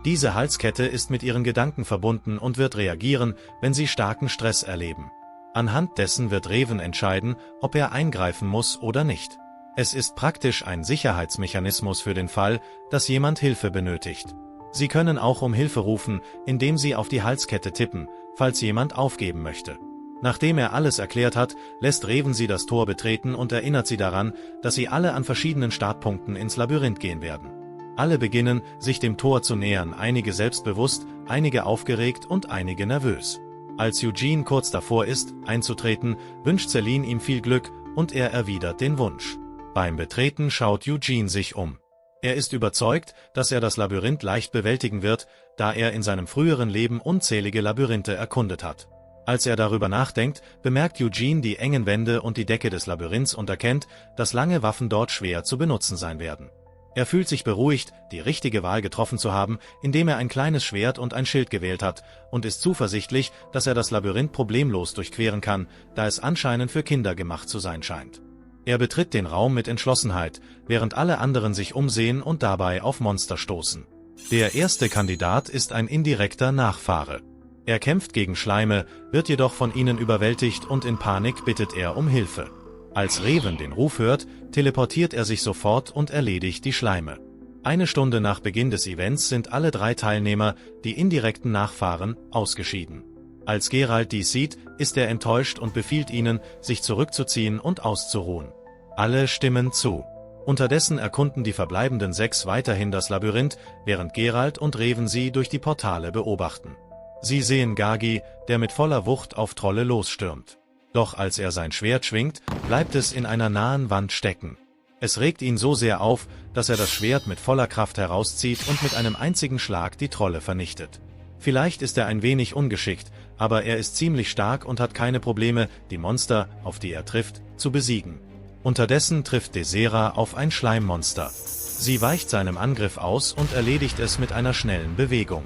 A: Diese Halskette ist mit ihren Gedanken verbunden und wird reagieren, wenn sie starken Stress erleben. Anhand dessen wird Raven entscheiden, ob er eingreifen muss oder nicht. Es ist praktisch ein Sicherheitsmechanismus für den Fall, dass jemand Hilfe benötigt. Sie können auch um Hilfe rufen, indem Sie auf die Halskette tippen, falls jemand aufgeben möchte. Nachdem er alles erklärt hat, lässt Raven sie das Tor betreten und erinnert sie daran, dass sie alle an verschiedenen Startpunkten ins Labyrinth gehen werden. Alle beginnen, sich dem Tor zu nähern, einige selbstbewusst, einige aufgeregt und einige nervös. Als Eugene kurz davor ist, einzutreten, wünscht Celine ihm viel Glück und er erwidert den Wunsch. Beim Betreten schaut Eugene sich um. Er ist überzeugt, dass er das Labyrinth leicht bewältigen wird, da er in seinem früheren Leben unzählige Labyrinthe erkundet hat. Als er darüber nachdenkt, bemerkt Eugene die engen Wände und die Decke des Labyrinths und erkennt, dass lange Waffen dort schwer zu benutzen sein werden. Er fühlt sich beruhigt, die richtige Wahl getroffen zu haben, indem er ein kleines Schwert und ein Schild gewählt hat, und ist zuversichtlich, dass er das Labyrinth problemlos durchqueren kann, da es anscheinend für Kinder gemacht zu sein scheint. Er betritt den Raum mit Entschlossenheit, während alle anderen sich umsehen und dabei auf Monster stoßen. Der erste Kandidat ist ein indirekter Nachfahre. Er kämpft gegen Schleime, wird jedoch von ihnen überwältigt und in Panik bittet er um Hilfe. Als Raven den Ruf hört, teleportiert er sich sofort und erledigt die Schleime. Eine Stunde nach Beginn des Events sind alle 3 Teilnehmer, die indirekten Nachfahren, ausgeschieden. Als Geralt dies sieht, ist er enttäuscht und befiehlt ihnen, sich zurückzuziehen und auszuruhen. Alle stimmen zu. Unterdessen erkunden die verbleibenden 6 weiterhin das Labyrinth, während Geralt und Raven sie durch die Portale beobachten. Sie sehen Gagi, der mit voller Wucht auf Trolle losstürmt. Doch als er sein Schwert schwingt, bleibt es in einer nahen Wand stecken. Es regt ihn so sehr auf, dass er das Schwert mit voller Kraft herauszieht und mit einem einzigen Schlag die Trolle vernichtet. Vielleicht ist er ein wenig ungeschickt, aber er ist ziemlich stark und hat keine Probleme, die Monster, auf die er trifft, zu besiegen. Unterdessen trifft Desera auf ein Schleimmonster. Sie weicht seinem Angriff aus und erledigt es mit einer schnellen Bewegung.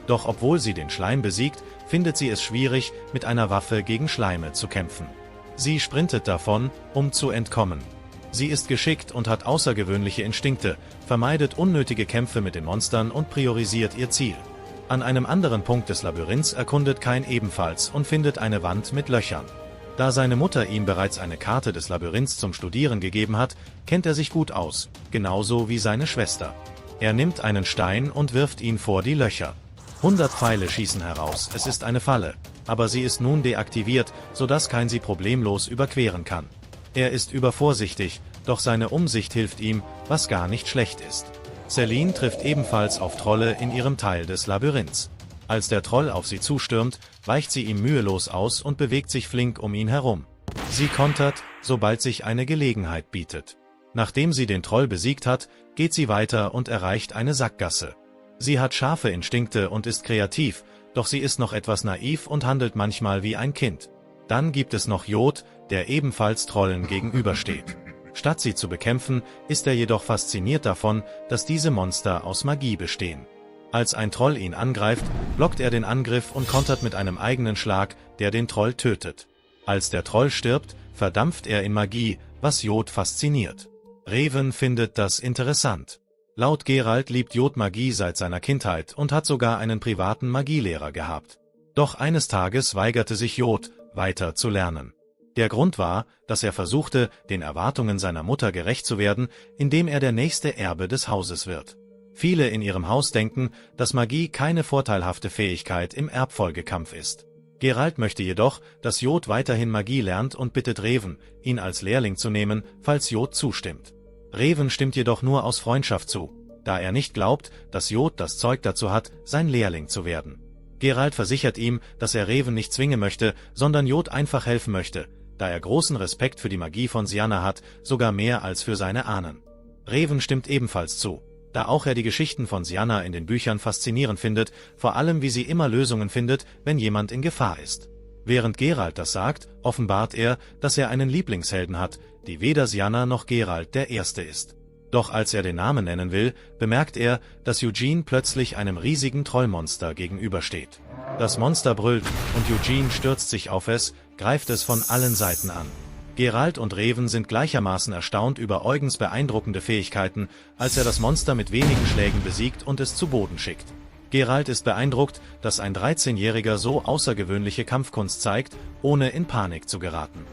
A: Doch obwohl sie den Schleim besiegt, findet sie es schwierig, mit einer Waffe gegen Schleime zu kämpfen. Sie sprintet davon, um zu entkommen. Sie ist geschickt und hat außergewöhnliche Instinkte, vermeidet unnötige Kämpfe mit den Monstern und priorisiert ihr Ziel. An einem anderen Punkt des Labyrinths erkundet Kain ebenfalls und findet eine Wand mit Löchern. Da seine Mutter ihm bereits eine Karte des Labyrinths zum Studieren gegeben hat, kennt er sich gut aus, genauso wie seine Schwester. Er nimmt einen Stein und wirft ihn vor die Löcher. 100 Pfeile schießen heraus, es ist eine Falle, aber sie ist nun deaktiviert, sodass Kain sie problemlos überqueren kann. Er ist übervorsichtig, doch seine Umsicht hilft ihm, was gar nicht schlecht ist. Celine trifft ebenfalls auf Trolle in ihrem Teil des Labyrinths. Als der Troll auf sie zustürmt, weicht sie ihm mühelos aus und bewegt sich flink um ihn herum. Sie kontert, sobald sich eine Gelegenheit bietet. Nachdem sie den Troll besiegt hat, geht sie weiter und erreicht eine Sackgasse. Sie hat scharfe Instinkte und ist kreativ, doch sie ist noch etwas naiv und handelt manchmal wie ein Kind. Dann gibt es noch Jod, der ebenfalls Trollen gegenübersteht. Statt sie zu bekämpfen, ist er jedoch fasziniert davon, dass diese Monster aus Magie bestehen. Als ein Troll ihn angreift, blockt er den Angriff und kontert mit einem eigenen Schlag, der den Troll tötet. Als der Troll stirbt, verdampft er in Magie, was Jod fasziniert. Raven findet das interessant. Laut Geralt liebt Jod Magie seit seiner Kindheit und hat sogar einen privaten Magielehrer gehabt. Doch eines Tages weigerte sich Jod, weiter zu lernen. Der Grund war, dass er versuchte, den Erwartungen seiner Mutter gerecht zu werden, indem er der nächste Erbe des Hauses wird. Viele in ihrem Haus denken, dass Magie keine vorteilhafte Fähigkeit im Erbfolgekampf ist. Geralt möchte jedoch, dass Jod weiterhin Magie lernt und bittet Raven, ihn als Lehrling zu nehmen, falls Jod zustimmt. Raven stimmt jedoch nur aus Freundschaft zu, da er nicht glaubt, dass Jod das Zeug dazu hat, sein Lehrling zu werden. Geralt versichert ihm, dass er Raven nicht zwingen möchte, sondern Jod einfach helfen möchte, da er großen Respekt für die Magie von Sianna hat, sogar mehr als für seine Ahnen. Raven stimmt ebenfalls zu, da auch er die Geschichten von Sianna in den Büchern faszinierend findet, vor allem wie sie immer Lösungen findet, wenn jemand in Gefahr ist. Während Geralt das sagt, offenbart er, dass er einen Lieblingshelden hat, die weder Sianna noch Geralt der Erste ist. Doch als er den Namen nennen will, bemerkt er, dass Eugene plötzlich einem riesigen Trollmonster gegenübersteht. Das Monster brüllt und Eugene stürzt sich auf es, greift es von allen Seiten an. Geralt und Raven sind gleichermaßen erstaunt über Eugens beeindruckende Fähigkeiten, als er das Monster mit wenigen Schlägen besiegt und es zu Boden schickt. Geralt ist beeindruckt, dass ein 13-Jähriger so außergewöhnliche Kampfkunst zeigt, ohne in Panik zu geraten.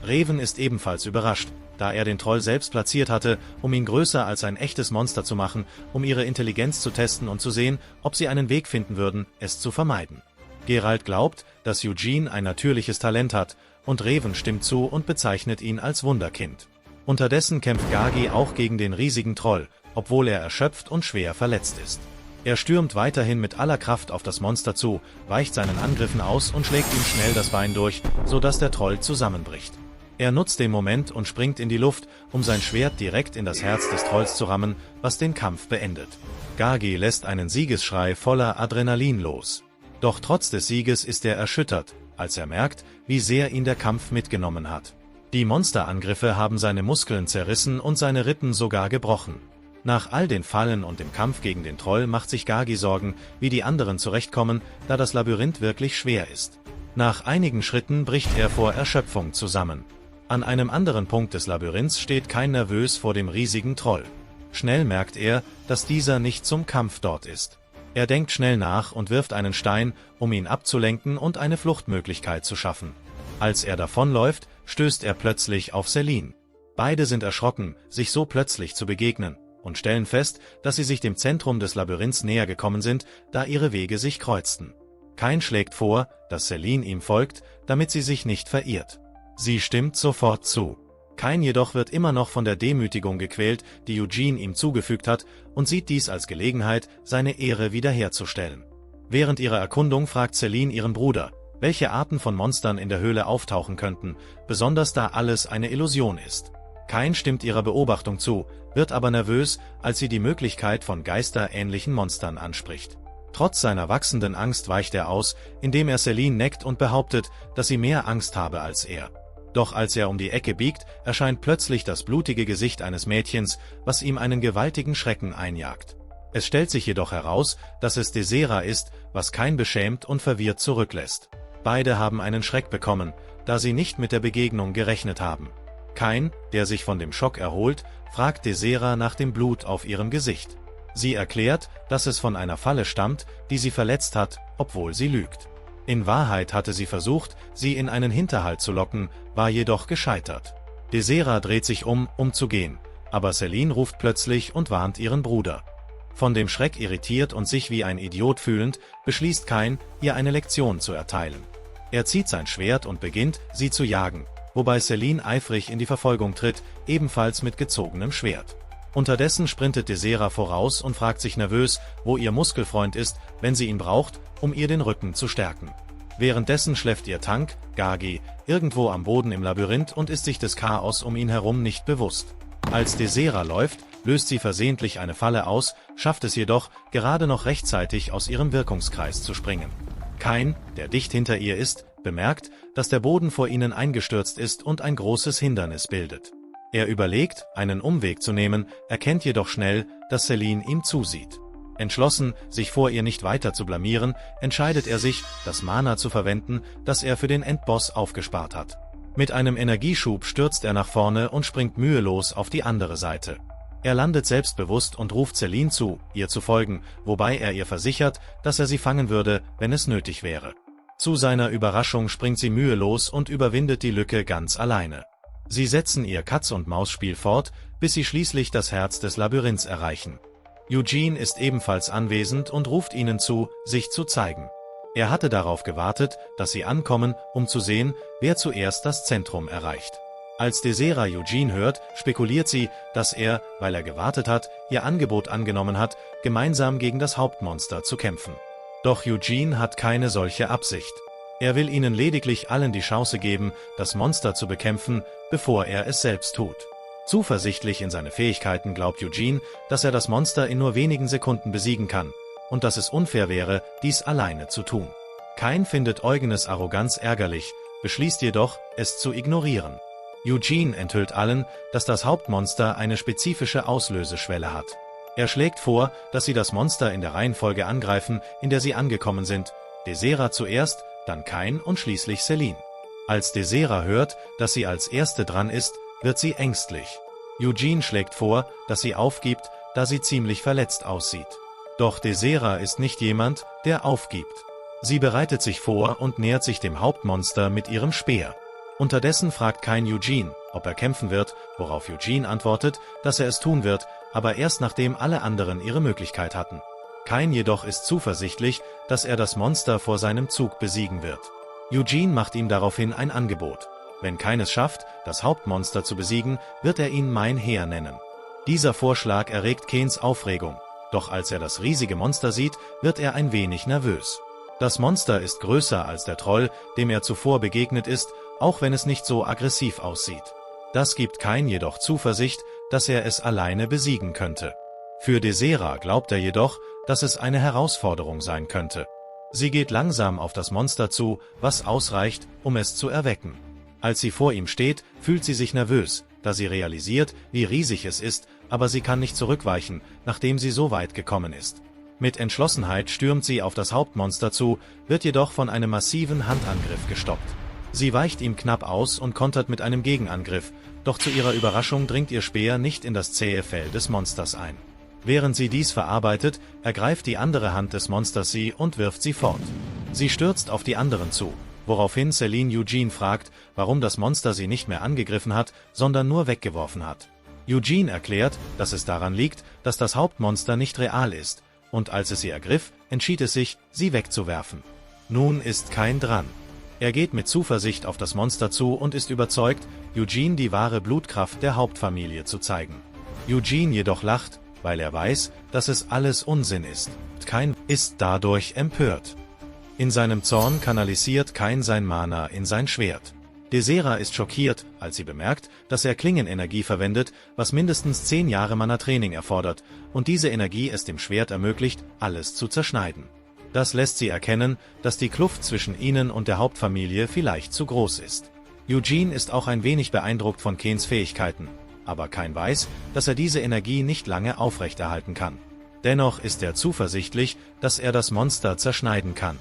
A: Reven ist ebenfalls überrascht, da er den Troll selbst platziert hatte, um ihn größer als ein echtes Monster zu machen, um ihre Intelligenz zu testen und zu sehen, ob sie einen Weg finden würden, es zu vermeiden. Geralt glaubt, dass Eugene ein natürliches Talent hat, und Reven stimmt zu und bezeichnet ihn als Wunderkind. Unterdessen kämpft Gagi auch gegen den riesigen Troll, obwohl er erschöpft und schwer verletzt ist. Er stürmt weiterhin mit aller Kraft auf das Monster zu, weicht seinen Angriffen aus und schlägt ihm schnell das Bein durch, sodass der Troll zusammenbricht. Er nutzt den Moment und springt in die Luft, um sein Schwert direkt in das Herz des Trolls zu rammen, was den Kampf beendet. Gagi lässt einen Siegesschrei voller Adrenalin los. Doch trotz des Sieges ist er erschüttert, als er merkt, wie sehr ihn der Kampf mitgenommen hat. Die Monsterangriffe haben seine Muskeln zerrissen und seine Rippen sogar gebrochen. Nach all den Fallen und dem Kampf gegen den Troll macht sich Gagi Sorgen, wie die anderen zurechtkommen, da das Labyrinth wirklich schwer ist. Nach einigen Schritten bricht er vor Erschöpfung zusammen. An einem anderen Punkt des Labyrinths steht Kain nervös vor dem riesigen Troll. Schnell merkt er, dass dieser nicht zum Kampf dort ist. Er denkt schnell nach und wirft einen Stein, um ihn abzulenken und eine Fluchtmöglichkeit zu schaffen. Als er davonläuft, stößt er plötzlich auf Selene. Beide sind erschrocken, sich so plötzlich zu begegnen, und stellen fest, dass sie sich dem Zentrum des Labyrinths näher gekommen sind, da ihre Wege sich kreuzten. Kain schlägt vor, dass Selene ihm folgt, damit sie sich nicht verirrt. Sie stimmt sofort zu. Kain jedoch wird immer noch von der Demütigung gequält, die Eugene ihm zugefügt hat, und sieht dies als Gelegenheit, seine Ehre wiederherzustellen. Während ihrer Erkundung fragt Selene ihren Bruder, welche Arten von Monstern in der Höhle auftauchen könnten, besonders da alles eine Illusion ist. Kain stimmt ihrer Beobachtung zu, wird aber nervös, als sie die Möglichkeit von geisterähnlichen Monstern anspricht. Trotz seiner wachsenden Angst weicht er aus, indem er Selene neckt und behauptet, dass sie mehr Angst habe als er. Doch als er um die Ecke biegt, erscheint plötzlich das blutige Gesicht eines Mädchens, was ihm einen gewaltigen Schrecken einjagt. Es stellt sich jedoch heraus, dass es Desera ist, was Kain beschämt und verwirrt zurücklässt. Beide haben einen Schreck bekommen, da sie nicht mit der Begegnung gerechnet haben. Kain, der sich von dem Schock erholt, fragt Desera nach dem Blut auf ihrem Gesicht. Sie erklärt, dass es von einer Falle stammt, die sie verletzt hat, obwohl sie lügt. In Wahrheit hatte sie versucht, sie in einen Hinterhalt zu locken, war jedoch gescheitert. Desera dreht sich um zu gehen, aber Selene ruft plötzlich und warnt ihren Bruder. Von dem Schreck irritiert und sich wie ein Idiot fühlend, beschließt Kain, ihr eine Lektion zu erteilen. Er zieht sein Schwert und beginnt, sie zu jagen, wobei Selene eifrig in die Verfolgung tritt, ebenfalls mit gezogenem Schwert. Unterdessen sprintet Desera voraus und fragt sich nervös, wo ihr Muskelfreund ist, wenn sie ihn braucht, um ihr den Rücken zu stärken. Währenddessen schläft ihr Tank, Gagi, irgendwo am Boden im Labyrinth und ist sich des Chaos um ihn herum nicht bewusst. Als Desera läuft, löst sie versehentlich eine Falle aus, schafft es jedoch, gerade noch rechtzeitig aus ihrem Wirkungskreis zu springen. Kain, der dicht hinter ihr ist, bemerkt, dass der Boden vor ihnen eingestürzt ist und ein großes Hindernis bildet. Er überlegt, einen Umweg zu nehmen, erkennt jedoch schnell, dass Selene ihm zusieht. Entschlossen, sich vor ihr nicht weiter zu blamieren, entscheidet er sich, das Mana zu verwenden, das er für den Endboss aufgespart hat. Mit einem Energieschub stürzt er nach vorne und springt mühelos auf die andere Seite. Er landet selbstbewusst und ruft Selene zu, ihr zu folgen, wobei er ihr versichert, dass er sie fangen würde, wenn es nötig wäre. Zu seiner Überraschung springt sie mühelos und überwindet die Lücke ganz alleine. Sie setzen ihr Katz-und-Maus-Spiel fort, bis sie schließlich das Herz des Labyrinths erreichen. Eugene ist ebenfalls anwesend und ruft ihnen zu, sich zu zeigen. Er hatte darauf gewartet, dass sie ankommen, um zu sehen, wer zuerst das Zentrum erreicht. Als Desera Eugene hört, spekuliert sie, dass er, weil er gewartet hat, ihr Angebot angenommen hat, gemeinsam gegen das Hauptmonster zu kämpfen. Doch Eugene hat keine solche Absicht. Er will ihnen lediglich allen die Chance geben, das Monster zu bekämpfen, bevor er es selbst tut. Zuversichtlich in seine Fähigkeiten glaubt Eugene, dass er das Monster in nur wenigen Sekunden besiegen kann, und dass es unfair wäre, dies alleine zu tun. Kain findet Eugenes Arroganz ärgerlich, beschließt jedoch, es zu ignorieren. Eugene enthüllt allen, dass das Hauptmonster eine spezifische Auslöseschwelle hat. Er schlägt vor, dass sie das Monster in der Reihenfolge angreifen, in der sie angekommen sind, Desera zuerst, dann Kain und schließlich Selene. Als Desera hört, dass sie als Erste dran ist, wird sie ängstlich. Eugene schlägt vor, dass sie aufgibt, da sie ziemlich verletzt aussieht. Doch Desera ist nicht jemand, der aufgibt. Sie bereitet sich vor und nähert sich dem Hauptmonster mit ihrem Speer. Unterdessen fragt Kain Eugene, ob er kämpfen wird, worauf Eugene antwortet, dass er es tun wird, aber erst nachdem alle anderen ihre Möglichkeit hatten. Kain jedoch ist zuversichtlich, dass er das Monster vor seinem Zug besiegen wird. Eugene macht ihm daraufhin ein Angebot. Wenn Kain es schafft, das Hauptmonster zu besiegen, wird er ihn Mein Heer nennen. Dieser Vorschlag erregt Kains Aufregung, doch als er das riesige Monster sieht, wird er ein wenig nervös. Das Monster ist größer als der Troll, dem er zuvor begegnet ist, auch wenn es nicht so aggressiv aussieht. Das gibt Kain jedoch Zuversicht, dass er es alleine besiegen könnte. Für Desera glaubt er jedoch, dass es eine Herausforderung sein könnte. Sie geht langsam auf das Monster zu, was ausreicht, um es zu erwecken. Als sie vor ihm steht, fühlt sie sich nervös, da sie realisiert, wie riesig es ist, aber sie kann nicht zurückweichen, nachdem sie so weit gekommen ist. Mit Entschlossenheit stürmt sie auf das Hauptmonster zu, wird jedoch von einem massiven Handangriff gestoppt. Sie weicht ihm knapp aus und kontert mit einem Gegenangriff, doch zu ihrer Überraschung dringt ihr Speer nicht in das zähe Fell des Monsters ein. Während sie dies verarbeitet, ergreift die andere Hand des Monsters sie und wirft sie fort. Sie stürzt auf die anderen zu, woraufhin Celine Eugene fragt, warum das Monster sie nicht mehr angegriffen hat, sondern nur weggeworfen hat. Eugene erklärt, dass es daran liegt, dass das Hauptmonster nicht real ist, und als es sie ergriff, entschied es sich, sie wegzuwerfen. Nun ist Kain dran. Er geht mit Zuversicht auf das Monster zu und ist überzeugt, Eugene die wahre Blutkraft der Hauptfamilie zu zeigen. Eugene jedoch lacht, weil er weiß, dass es alles Unsinn ist. Kain ist dadurch empört. In seinem Zorn kanalisiert Kain sein Mana in sein Schwert. Desera ist schockiert, als sie bemerkt, dass er Klingenenergie verwendet, was mindestens 10 Jahre Mana-Training erfordert, und diese Energie es dem Schwert ermöglicht, alles zu zerschneiden. Das lässt sie erkennen, dass die Kluft zwischen ihnen und der Hauptfamilie vielleicht zu groß ist. Eugene ist auch ein wenig beeindruckt von Kains Fähigkeiten, aber Kain weiß, dass er diese Energie nicht lange aufrechterhalten kann. Dennoch ist er zuversichtlich, dass er das Monster zerschneiden kann.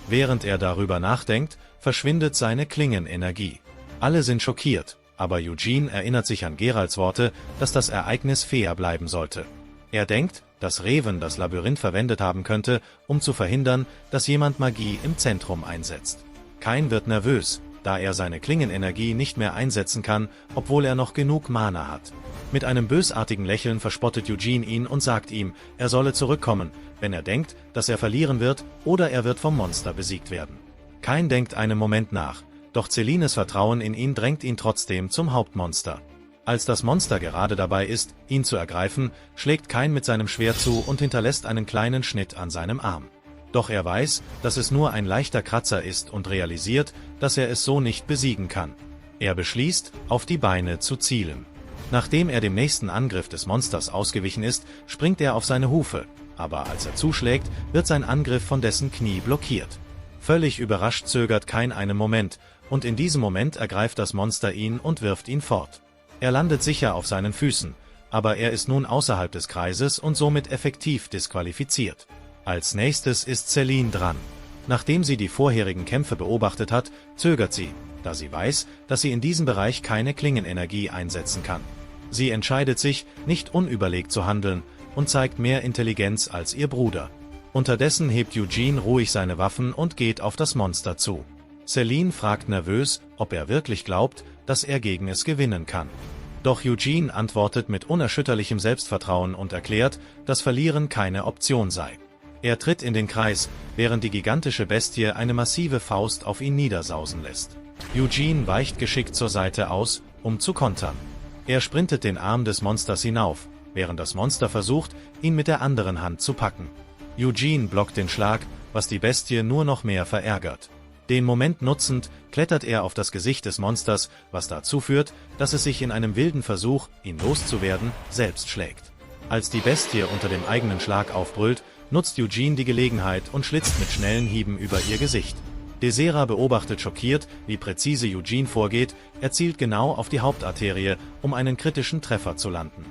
A: Während er darüber nachdenkt, verschwindet seine Klingenenergie. Alle sind schockiert, aber Eugene erinnert sich an Geralts Worte, dass das Ereignis fair bleiben sollte. Er denkt, dass Reven das Labyrinth verwendet haben könnte, um zu verhindern, dass jemand Magie im Zentrum einsetzt. Kain wird nervös, da er seine Klingenenergie nicht mehr einsetzen kann, obwohl er noch genug Mana hat. Mit einem bösartigen Lächeln verspottet Eugene ihn und sagt ihm, er solle zurückkommen, wenn er denkt, dass er verlieren wird, oder er wird vom Monster besiegt werden. Kain denkt einen Moment nach, doch Celines Vertrauen in ihn drängt ihn trotzdem zum Hauptmonster. Als das Monster gerade dabei ist, ihn zu ergreifen, schlägt Kain mit seinem Schwert zu und hinterlässt einen kleinen Schnitt an seinem Arm. Doch er weiß, dass es nur ein leichter Kratzer ist und realisiert, dass er es so nicht besiegen kann. Er beschließt, auf die Beine zu zielen. Nachdem er dem nächsten Angriff des Monsters ausgewichen ist, springt er auf seine Hufe, aber als er zuschlägt, wird sein Angriff von dessen Knie blockiert. Völlig überrascht zögert Kain einen Moment, und in diesem Moment ergreift das Monster ihn und wirft ihn fort. Er landet sicher auf seinen Füßen, aber er ist nun außerhalb des Kreises und somit effektiv disqualifiziert. Als nächstes ist Celine dran. Nachdem sie die vorherigen Kämpfe beobachtet hat, zögert sie, da sie weiß, dass sie in diesem Bereich keine Klingenenergie einsetzen kann. Sie entscheidet sich, nicht unüberlegt zu handeln und zeigt mehr Intelligenz als ihr Bruder. Unterdessen hebt Eugene ruhig seine Waffen und geht auf das Monster zu. Celine fragt nervös, ob er wirklich glaubt, dass er gegen es gewinnen kann. Doch Eugene antwortet mit unerschütterlichem Selbstvertrauen und erklärt, dass Verlieren keine Option sei. Er tritt in den Kreis, während die gigantische Bestie eine massive Faust auf ihn niedersausen lässt. Eugene weicht geschickt zur Seite aus, um zu kontern. Er sprintet den Arm des Monsters hinauf, während das Monster versucht, ihn mit der anderen Hand zu packen. Eugene blockt den Schlag, was die Bestie nur noch mehr verärgert. Den Moment nutzend, klettert er auf das Gesicht des Monsters, was dazu führt, dass es sich in einem wilden Versuch, ihn loszuwerden, selbst schlägt. Als die Bestie unter dem eigenen Schlag aufbrüllt, nutzt Eugene die Gelegenheit und schlitzt mit schnellen Hieben über ihr Gesicht. Desera beobachtet schockiert, wie präzise Eugene vorgeht, er zielt genau auf die Hauptarterie, um einen kritischen Treffer zu landen.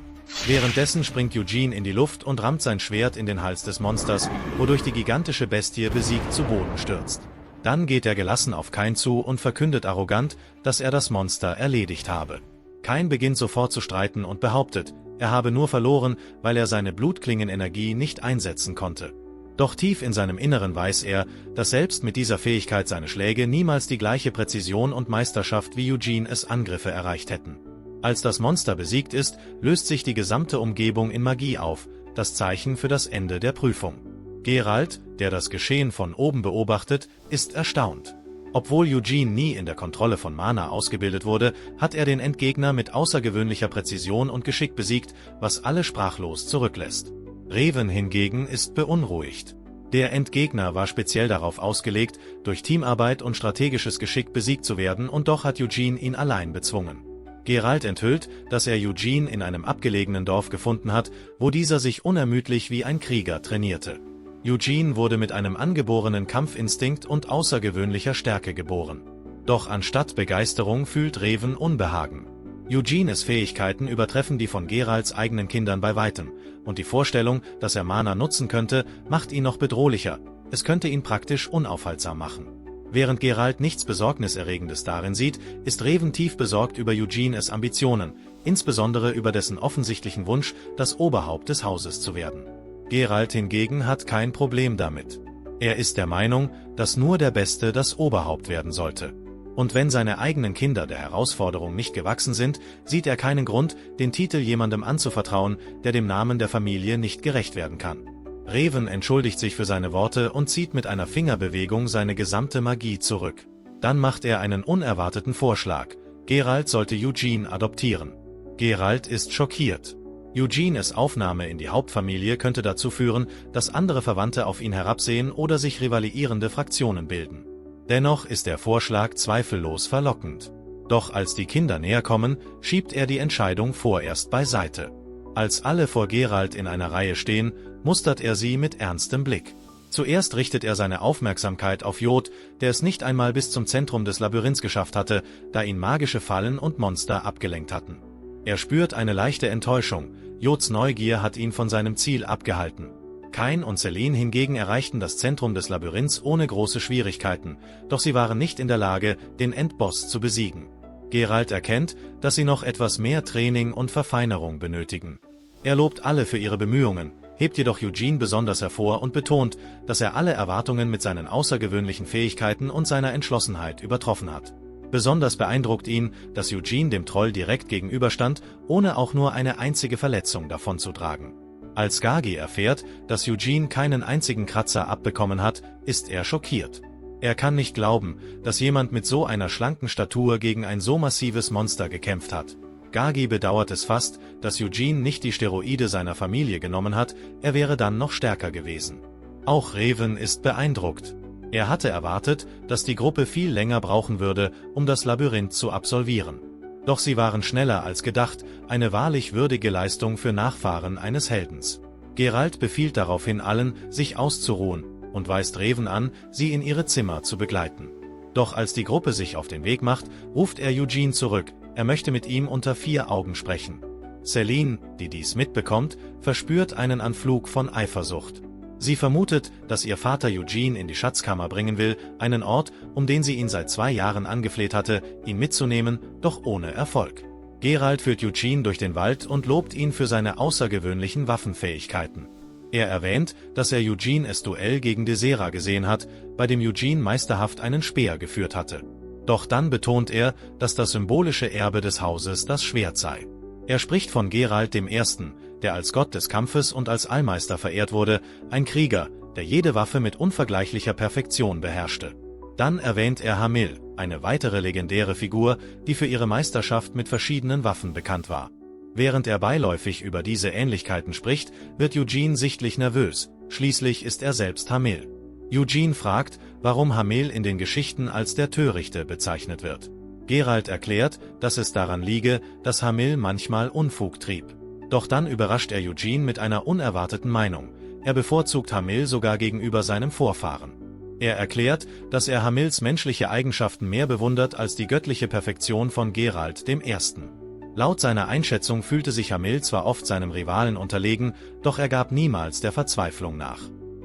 A: Währenddessen springt Eugene in die Luft und rammt sein Schwert in den Hals des Monsters, wodurch die gigantische Bestie besiegt zu Boden stürzt. Dann geht er gelassen auf Kain zu und verkündet arrogant, dass er das Monster erledigt habe. Kain beginnt sofort zu streiten und behauptet, er habe nur verloren, weil er seine Blutklingenenergie nicht einsetzen konnte. Doch tief in seinem Inneren weiß er, dass selbst mit dieser Fähigkeit seine Schläge niemals die gleiche Präzision und Meisterschaft wie Eugene es Angriffe erreicht hätten. Als das Monster besiegt ist, löst sich die gesamte Umgebung in Magie auf, das Zeichen für das Ende der Prüfung. Geralt, der das Geschehen von oben beobachtet, ist erstaunt. Obwohl Eugene nie in der Kontrolle von Mana ausgebildet wurde, hat er den Endgegner mit außergewöhnlicher Präzision und Geschick besiegt, was alle sprachlos zurücklässt. Reven hingegen ist beunruhigt. Der Endgegner war speziell darauf ausgelegt, durch Teamarbeit und strategisches Geschick besiegt zu werden, und doch hat Eugene ihn allein bezwungen. Geralt enthüllt, dass er Eugene in einem abgelegenen Dorf gefunden hat, wo dieser sich unermüdlich wie ein Krieger trainierte. Eugene wurde mit einem angeborenen Kampfinstinkt und außergewöhnlicher Stärke geboren. Doch anstatt Begeisterung fühlt Reven Unbehagen. Eugenes Fähigkeiten übertreffen die von Geralts eigenen Kindern bei weitem, und die Vorstellung, dass er Mana nutzen könnte, macht ihn noch bedrohlicher. Es könnte ihn praktisch unaufhaltsam machen. Während Geralt nichts Besorgniserregendes darin sieht, ist Reven tief besorgt über Eugenes Ambitionen, insbesondere über dessen offensichtlichen Wunsch, das Oberhaupt des Hauses zu werden. Geralt hingegen hat kein Problem damit. Er ist der Meinung, dass nur der Beste das Oberhaupt werden sollte. Und wenn seine eigenen Kinder der Herausforderung nicht gewachsen sind, sieht er keinen Grund, den Titel jemandem anzuvertrauen, der dem Namen der Familie nicht gerecht werden kann. Reven entschuldigt sich für seine Worte und zieht mit einer Fingerbewegung seine gesamte Magie zurück. Dann macht er einen unerwarteten Vorschlag. Geralt sollte Eugene adoptieren. Geralt ist schockiert. Eugenes Aufnahme in die Hauptfamilie könnte dazu führen, dass andere Verwandte auf ihn herabsehen oder sich rivalisierende Fraktionen bilden. Dennoch ist der Vorschlag zweifellos verlockend. Doch als die Kinder näher kommen, schiebt er die Entscheidung vorerst beiseite. Als alle vor Geralt in einer Reihe stehen, mustert er sie mit ernstem Blick. Zuerst richtet er seine Aufmerksamkeit auf Jod, der es nicht einmal bis zum Zentrum des Labyrinths geschafft hatte, da ihn magische Fallen und Monster abgelenkt hatten. Er spürt eine leichte Enttäuschung. Jods Neugier hat ihn von seinem Ziel abgehalten. Kain und Selene hingegen erreichten das Zentrum des Labyrinths ohne große Schwierigkeiten, doch sie waren nicht in der Lage, den Endboss zu besiegen. Geralt erkennt, dass sie noch etwas mehr Training und Verfeinerung benötigen. Er lobt alle für ihre Bemühungen, hebt jedoch Eugene besonders hervor und betont, dass er alle Erwartungen mit seinen außergewöhnlichen Fähigkeiten und seiner Entschlossenheit übertroffen hat. Besonders beeindruckt ihn, dass Eugene dem Troll direkt gegenüberstand, ohne auch nur eine einzige Verletzung davonzutragen. Als Gagi erfährt, dass Eugene keinen einzigen Kratzer abbekommen hat, ist er schockiert. Er kann nicht glauben, dass jemand mit so einer schlanken Statur gegen ein so massives Monster gekämpft hat. Gagi bedauert es fast, dass Eugene nicht die Steroide seiner Familie genommen hat, er wäre dann noch stärker gewesen. Auch Reven ist beeindruckt. Er hatte erwartet, dass die Gruppe viel länger brauchen würde, um das Labyrinth zu absolvieren. Doch sie waren schneller als gedacht, eine wahrlich würdige Leistung für Nachfahren eines Heldens. Geralt befiehlt daraufhin allen, sich auszuruhen, und weist Reven an, sie in ihre Zimmer zu begleiten. Doch als die Gruppe sich auf den Weg macht, ruft er Eugene zurück, er möchte mit ihm unter 4 Augen sprechen. Selene, die dies mitbekommt, verspürt einen Anflug von Eifersucht. Sie vermutet, dass ihr Vater Eugene in die Schatzkammer bringen will, einen Ort, um den sie ihn seit 2 Jahren angefleht hatte, ihn mitzunehmen, doch ohne Erfolg. Geralt führt Eugene durch den Wald und lobt ihn für seine außergewöhnlichen Waffenfähigkeiten. Er erwähnt, dass er Eugenes Duell gegen Desera gesehen hat, bei dem Eugene meisterhaft einen Speer geführt hatte. Doch dann betont er, dass das symbolische Erbe des Hauses das Schwert sei. Er spricht von Geralt I., der als Gott des Kampfes und als Allmeister verehrt wurde, ein Krieger, der jede Waffe mit unvergleichlicher Perfektion beherrschte. Dann erwähnt er Hamil, eine weitere legendäre Figur, die für ihre Meisterschaft mit verschiedenen Waffen bekannt war. Während er beiläufig über diese Ähnlichkeiten spricht, wird Eugene sichtlich nervös, schließlich ist er selbst Hamil. Eugene fragt, warum Hamil in den Geschichten als der Törichte bezeichnet wird. Geralt erklärt, dass es daran liege, dass Hamil manchmal Unfug trieb. Doch dann überrascht er Eugene mit einer unerwarteten Meinung. Er bevorzugt Hamil sogar gegenüber seinem Vorfahren. Er erklärt, dass er Hamils menschliche Eigenschaften mehr bewundert als die göttliche Perfektion von Geralt I. Laut seiner Einschätzung fühlte sich Hamil zwar oft seinem Rivalen unterlegen, doch er gab niemals der Verzweiflung nach.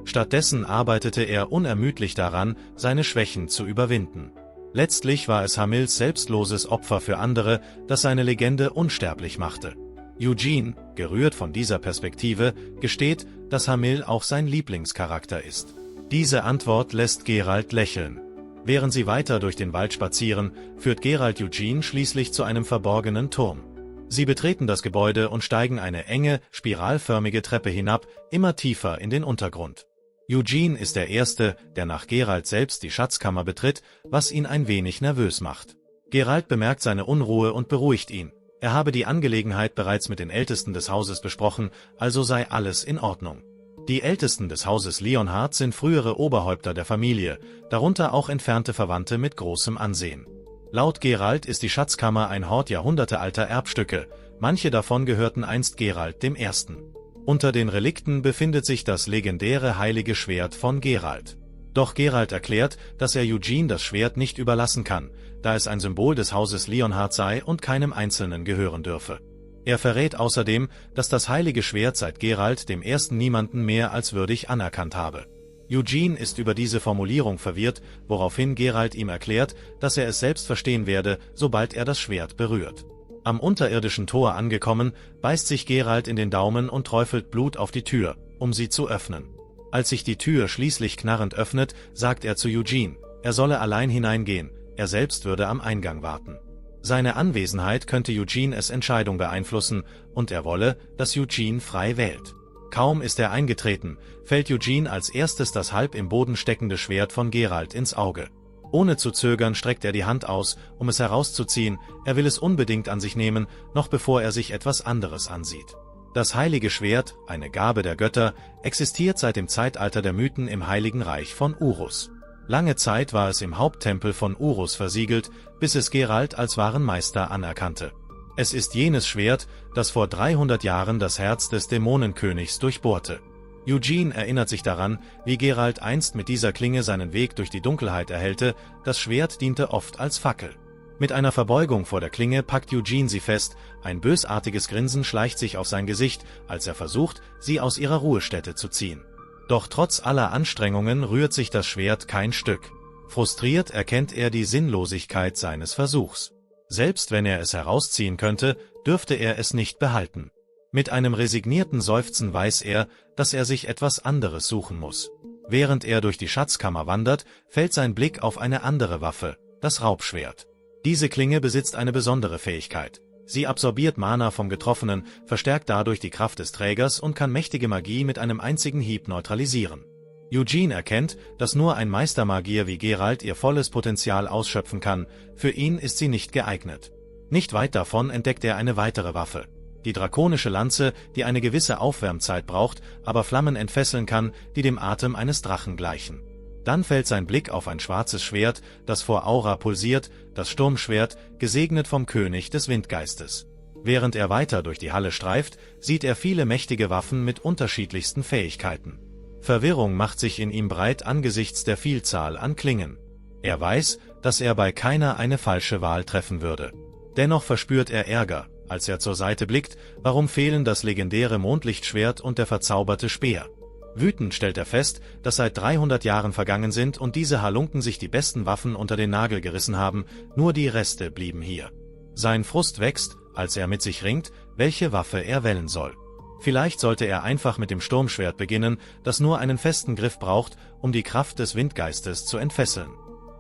A: Stattdessen arbeitete er unermüdlich daran, seine Schwächen zu überwinden. Letztlich war es Hamils selbstloses Opfer für andere, das seine Legende unsterblich machte. Eugene, gerührt von dieser Perspektive, gesteht, dass Hamil auch sein Lieblingscharakter ist. Diese Antwort lässt Geralt lächeln. Während sie weiter durch den Wald spazieren, führt Geralt Eugene schließlich zu einem verborgenen Turm. Sie betreten das Gebäude und steigen eine enge, spiralförmige Treppe hinab, immer tiefer in den Untergrund. Eugene ist der Erste, der nach Geralt selbst die Schatzkammer betritt, was ihn ein wenig nervös macht. Geralt bemerkt seine Unruhe und beruhigt ihn. Er habe die Angelegenheit bereits mit den Ältesten des Hauses besprochen, also sei alles in Ordnung. Die Ältesten des Hauses Leonhard sind frühere Oberhäupter der Familie, darunter auch entfernte Verwandte mit großem Ansehen. Laut Geralt ist die Schatzkammer ein Hort jahrhundertealter Erbstücke, manche davon gehörten einst Geralt dem Ersten. Unter den Relikten befindet sich das legendäre heilige Schwert von Geralt. Doch Geralt erklärt, dass er Eugene das Schwert nicht überlassen kann, da es ein Symbol des Hauses Leonhard sei und keinem Einzelnen gehören dürfe. Er verrät außerdem, dass das heilige Schwert seit Geralt dem Ersten niemanden mehr als würdig anerkannt habe. Eugene ist über diese Formulierung verwirrt, woraufhin Geralt ihm erklärt, dass er es selbst verstehen werde, sobald er das Schwert berührt. Am unterirdischen Tor angekommen, beißt sich Geralt in den Daumen und träufelt Blut auf die Tür, um sie zu öffnen. Als sich die Tür schließlich knarrend öffnet, sagt er zu Eugene, er solle allein hineingehen, er selbst würde am Eingang warten. Seine Anwesenheit könnte Eugenes Entscheidung beeinflussen, und er wolle, dass Eugene frei wählt. Kaum ist er eingetreten, fällt Eugene als erstes das halb im Boden steckende Schwert von Geralt ins Auge. Ohne zu zögern streckt er die Hand aus, um es herauszuziehen, er will es unbedingt an sich nehmen, noch bevor er sich etwas anderes ansieht. Das heilige Schwert, eine Gabe der Götter, existiert seit dem Zeitalter der Mythen im Heiligen Reich von Urus. Lange Zeit war es im Haupttempel von Urus versiegelt, bis es Geralt als wahren Meister anerkannte. Es ist jenes Schwert, das vor 300 Jahren das Herz des Dämonenkönigs durchbohrte. Eugene erinnert sich daran, wie Geralt einst mit dieser Klinge seinen Weg durch die Dunkelheit erhellte, das Schwert diente oft als Fackel. Mit einer Verbeugung vor der Klinge packt Eugene sie fest, ein bösartiges Grinsen schleicht sich auf sein Gesicht, als er versucht, sie aus ihrer Ruhestätte zu ziehen. Doch trotz aller Anstrengungen rührt sich das Schwert kein Stück. Frustriert erkennt er die Sinnlosigkeit seines Versuchs. Selbst wenn er es herausziehen könnte, dürfte er es nicht behalten. Mit einem resignierten Seufzen weiß er, dass er sich etwas anderes suchen muss. Während er durch die Schatzkammer wandert, fällt sein Blick auf eine andere Waffe, das Raubschwert. Diese Klinge besitzt eine besondere Fähigkeit. Sie absorbiert Mana vom Getroffenen, verstärkt dadurch die Kraft des Trägers und kann mächtige Magie mit einem einzigen Hieb neutralisieren. Eugene erkennt, dass nur ein Meistermagier wie Geralt ihr volles Potenzial ausschöpfen kann, für ihn ist sie nicht geeignet. Nicht weit davon entdeckt er eine weitere Waffe. Die drakonische Lanze, die eine gewisse Aufwärmzeit braucht, aber Flammen entfesseln kann, die dem Atem eines Drachen gleichen. Dann fällt sein Blick auf ein schwarzes Schwert, das vor Aura pulsiert, das Sturmschwert, gesegnet vom König des Windgeistes. Während er weiter durch die Halle streift, sieht er viele mächtige Waffen mit unterschiedlichsten Fähigkeiten. Verwirrung macht sich in ihm breit angesichts der Vielzahl an Klingen. Er weiß, dass er bei keiner eine falsche Wahl treffen würde. Dennoch verspürt er Ärger, als er zur Seite blickt, warum fehlen das legendäre Mondlichtschwert und der verzauberte Speer. Wütend stellt er fest, dass seit 300 Jahren vergangen sind und diese Halunken sich die besten Waffen unter den Nagel gerissen haben, nur die Reste blieben hier. Sein Frust wächst, als er mit sich ringt, welche Waffe er wählen soll. Vielleicht sollte er einfach mit dem Sturmschwert beginnen, das nur einen festen Griff braucht, um die Kraft des Windgeistes zu entfesseln.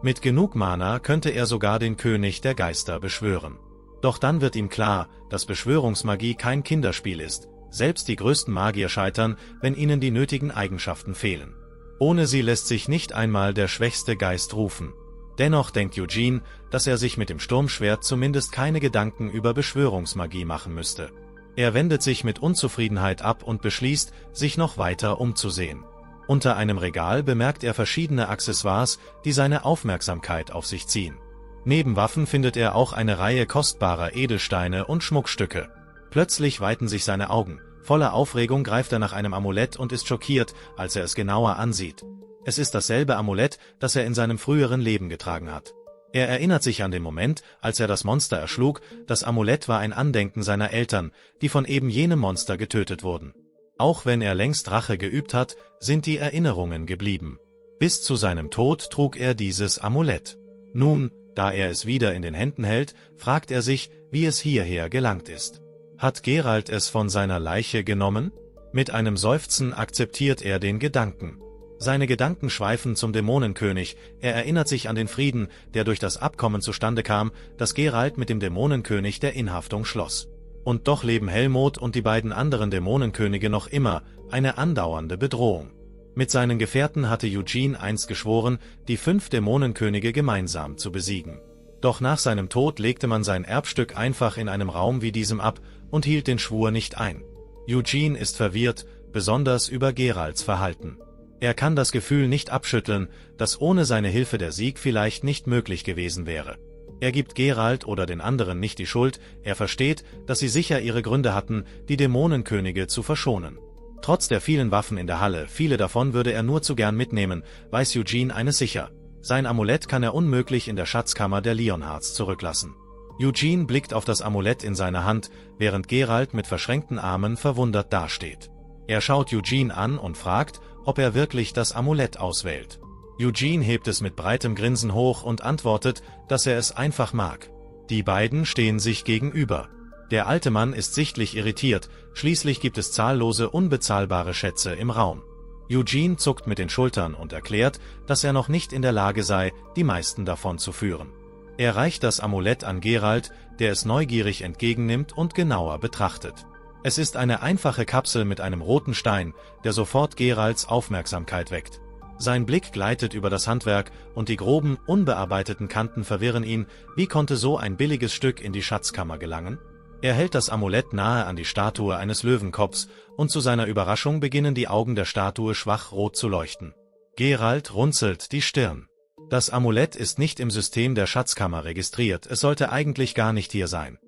A: Mit genug Mana könnte er sogar den König der Geister beschwören. Doch dann wird ihm klar, dass Beschwörungsmagie kein Kinderspiel ist. Selbst die größten Magier scheitern, wenn ihnen die nötigen Eigenschaften fehlen. Ohne sie lässt sich nicht einmal der schwächste Geist rufen. Dennoch denkt Eugene, dass er sich mit dem Sturmschwert zumindest keine Gedanken über Beschwörungsmagie machen müsste. Er wendet sich mit Unzufriedenheit ab und beschließt, sich noch weiter umzusehen. Unter einem Regal bemerkt er verschiedene Accessoires, die seine Aufmerksamkeit auf sich ziehen. Neben Waffen findet er auch eine Reihe kostbarer Edelsteine und Schmuckstücke. Plötzlich weiten sich seine Augen. Voller Aufregung greift er nach einem Amulett und ist schockiert, als er es genauer ansieht. Es ist dasselbe Amulett, das er in seinem früheren Leben getragen hat. Er erinnert sich an den Moment, als er das Monster erschlug. Das Amulett war ein Andenken seiner Eltern, die von eben jenem Monster getötet wurden. Auch wenn er längst Rache geübt hat, sind die Erinnerungen geblieben. Bis zu seinem Tod trug er dieses Amulett. Nun, da er es wieder in den Händen hält, fragt er sich, wie es hierher gelangt ist. Hat Geralt es von seiner Leiche genommen? Mit einem Seufzen akzeptiert er den Gedanken. Seine Gedanken schweifen zum Dämonenkönig, er erinnert sich an den Frieden, der durch das Abkommen zustande kam, das Geralt mit dem Dämonenkönig der Inhaftung schloss. Und doch leben Helmut und die beiden anderen Dämonenkönige noch immer, eine andauernde Bedrohung. Mit seinen Gefährten hatte Eugene einst geschworen, die 5 Dämonenkönige gemeinsam zu besiegen. Doch nach seinem Tod legte man sein Erbstück einfach in einem Raum wie diesem ab und hielt den Schwur nicht ein. Eugene ist verwirrt, besonders über Geralts Verhalten. Er kann das Gefühl nicht abschütteln, dass ohne seine Hilfe der Sieg vielleicht nicht möglich gewesen wäre. Er gibt Geralt oder den anderen nicht die Schuld, er versteht, dass sie sicher ihre Gründe hatten, die Dämonenkönige zu verschonen. Trotz der vielen Waffen in der Halle, viele davon würde er nur zu gern mitnehmen, weiß Eugene eines sicher: Sein Amulett kann er unmöglich in der Schatzkammer der Leonhards zurücklassen. Eugene blickt auf das Amulett in seiner Hand, während Geralt mit verschränkten Armen verwundert dasteht. Er schaut Eugene an und fragt, ob er wirklich das Amulett auswählt. Eugene hebt es mit breitem Grinsen hoch und antwortet, dass er es einfach mag. Die beiden stehen sich gegenüber. Der alte Mann ist sichtlich irritiert, schließlich gibt es zahllose unbezahlbare Schätze im Raum. Eugene zuckt mit den Schultern und erklärt, dass er noch nicht in der Lage sei, die meisten davon zu führen. Er reicht das Amulett an Geralt, der es neugierig entgegennimmt und genauer betrachtet. Es ist eine einfache Kapsel mit einem roten Stein, der sofort Geralts Aufmerksamkeit weckt. Sein Blick gleitet über das Handwerk und die groben, unbearbeiteten Kanten verwirren ihn. Wie konnte so ein billiges Stück in die Schatzkammer gelangen? Er hält das Amulett nahe an die Statue eines Löwenkopfs und zu seiner Überraschung beginnen die Augen der Statue schwach rot zu leuchten. Geralt runzelt die Stirn. Das Amulett ist nicht im System der Schatzkammer registriert, es sollte eigentlich gar nicht hier sein.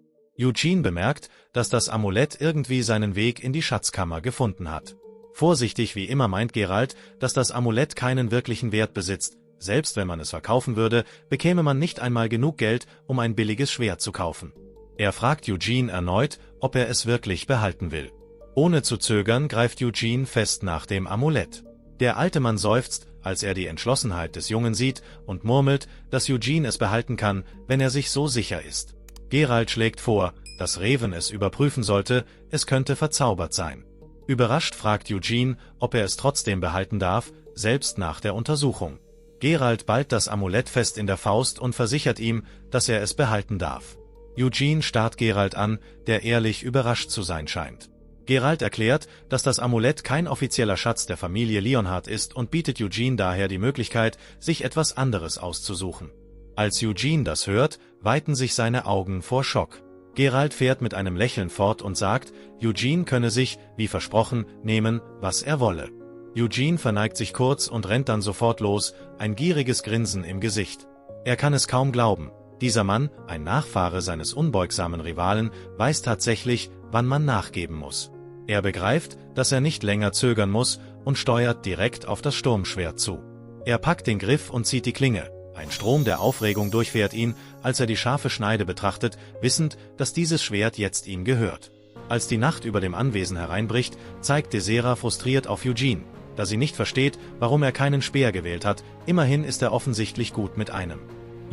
A: Eugene bemerkt, dass das Amulett irgendwie seinen Weg in die Schatzkammer gefunden hat. Vorsichtig wie immer meint Geralt, dass das Amulett keinen wirklichen Wert besitzt. Selbst wenn man es verkaufen würde, bekäme man nicht einmal genug Geld, um ein billiges Schwert zu kaufen. Er fragt Eugene erneut, ob er es wirklich behalten will. Ohne zu zögern greift Eugene fest nach dem Amulett. Der alte Mann seufzt, als er die Entschlossenheit des Jungen sieht, und murmelt, dass Eugene es behalten kann, wenn er sich so sicher ist. Geralt schlägt vor, dass Reven es überprüfen sollte, es könnte verzaubert sein. Überrascht fragt Eugene, ob er es trotzdem behalten darf, selbst nach der Untersuchung. Geralt ballt das Amulett fest in der Faust und versichert ihm, dass er es behalten darf. Eugene starrt Geralt an, der ehrlich überrascht zu sein scheint. Geralt erklärt, dass das Amulett kein offizieller Schatz der Familie Leonhard ist und bietet Eugene daher die Möglichkeit, sich etwas anderes auszusuchen. Als Eugene das hört, weiten sich seine Augen vor Schock. Geralt fährt mit einem Lächeln fort und sagt, Eugene könne sich, wie versprochen, nehmen, was er wolle. Eugene verneigt sich kurz und rennt dann sofort los, ein gieriges Grinsen im Gesicht. Er kann es kaum glauben. Dieser Mann, ein Nachfahre seines unbeugsamen Rivalen, weiß tatsächlich, wann man nachgeben muss. Er begreift, dass er nicht länger zögern muss und steuert direkt auf das Sturmschwert zu. Er packt den Griff und zieht die Klinge. Ein Strom der Aufregung durchfährt ihn, als er die scharfe Schneide betrachtet, wissend, dass dieses Schwert jetzt ihm gehört. Als die Nacht über dem Anwesen hereinbricht, zeigt Desera frustriert auf Eugene, da sie nicht versteht, warum er keinen Speer gewählt hat, immerhin ist er offensichtlich gut mit einem.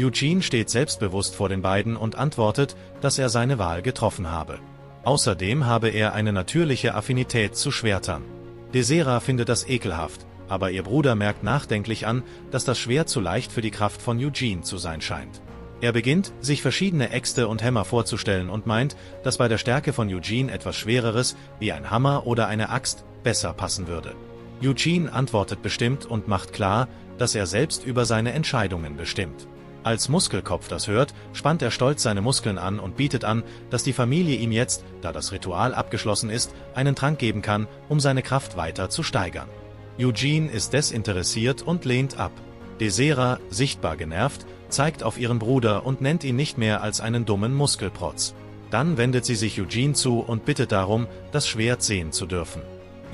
A: Eugene steht selbstbewusst vor den beiden und antwortet, dass er seine Wahl getroffen habe. Außerdem habe er eine natürliche Affinität zu Schwertern. Desera findet das ekelhaft, aber ihr Bruder merkt nachdenklich an, dass das Schwert zu leicht für die Kraft von Eugene zu sein scheint. Er beginnt, sich verschiedene Äxte und Hämmer vorzustellen und meint, dass bei der Stärke von Eugene etwas Schwereres, wie ein Hammer oder eine Axt, besser passen würde. Eugene antwortet bestimmt und macht klar, dass er selbst über seine Entscheidungen bestimmt. Als Muskelkopf das hört, spannt er stolz seine Muskeln an und bietet an, dass die Familie ihm jetzt, da das Ritual abgeschlossen ist, einen Trank geben kann, um seine Kraft weiter zu steigern. Eugene ist desinteressiert und lehnt ab. Desera, sichtbar genervt, zeigt auf ihren Bruder und nennt ihn nicht mehr als einen dummen Muskelprotz. Dann wendet sie sich Eugene zu und bittet darum, das Schwert sehen zu dürfen.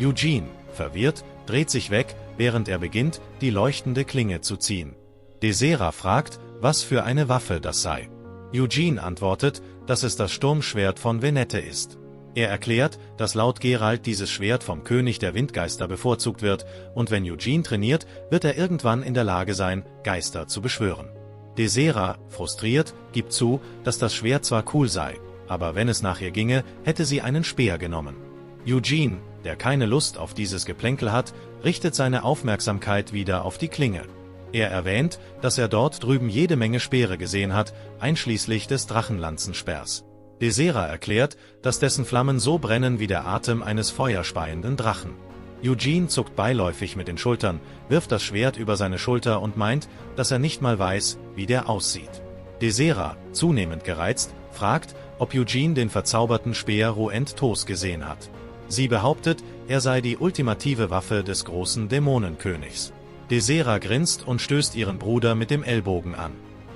A: Eugene, verwirrt, dreht sich weg, während er beginnt, die leuchtende Klinge zu ziehen. Desera fragt, was für eine Waffe das sei. Eugene antwortet, dass es das Sturmschwert von Venette ist. Er erklärt, dass laut Geralt dieses Schwert vom König der Windgeister bevorzugt wird, und wenn Eugene trainiert, wird er irgendwann in der Lage sein, Geister zu beschwören. Desera, frustriert, gibt zu, dass das Schwert zwar cool sei, aber wenn es nach ihr ginge, hätte sie einen Speer genommen. Eugene, der keine Lust auf dieses Geplänkel hat, richtet seine Aufmerksamkeit wieder auf die Klinge. Er erwähnt, dass er dort drüben jede Menge Speere gesehen hat, einschließlich des Drachenlanzenspeers. Desera erklärt, dass dessen Flammen so brennen wie der Atem eines feuerspeienden Drachen. Eugene zuckt beiläufig mit den Schultern, wirft das Schwert über seine Schulter und meint, dass er nicht mal weiß, wie der aussieht. Desera, zunehmend gereizt, fragt, ob Eugene den verzauberten Speer Ruent-Tos gesehen hat. Sie behauptet, er sei die ultimative Waffe des großen Dämonenkönigs. Desera grinst und stößt ihren Bruder mit dem Ellbogen an.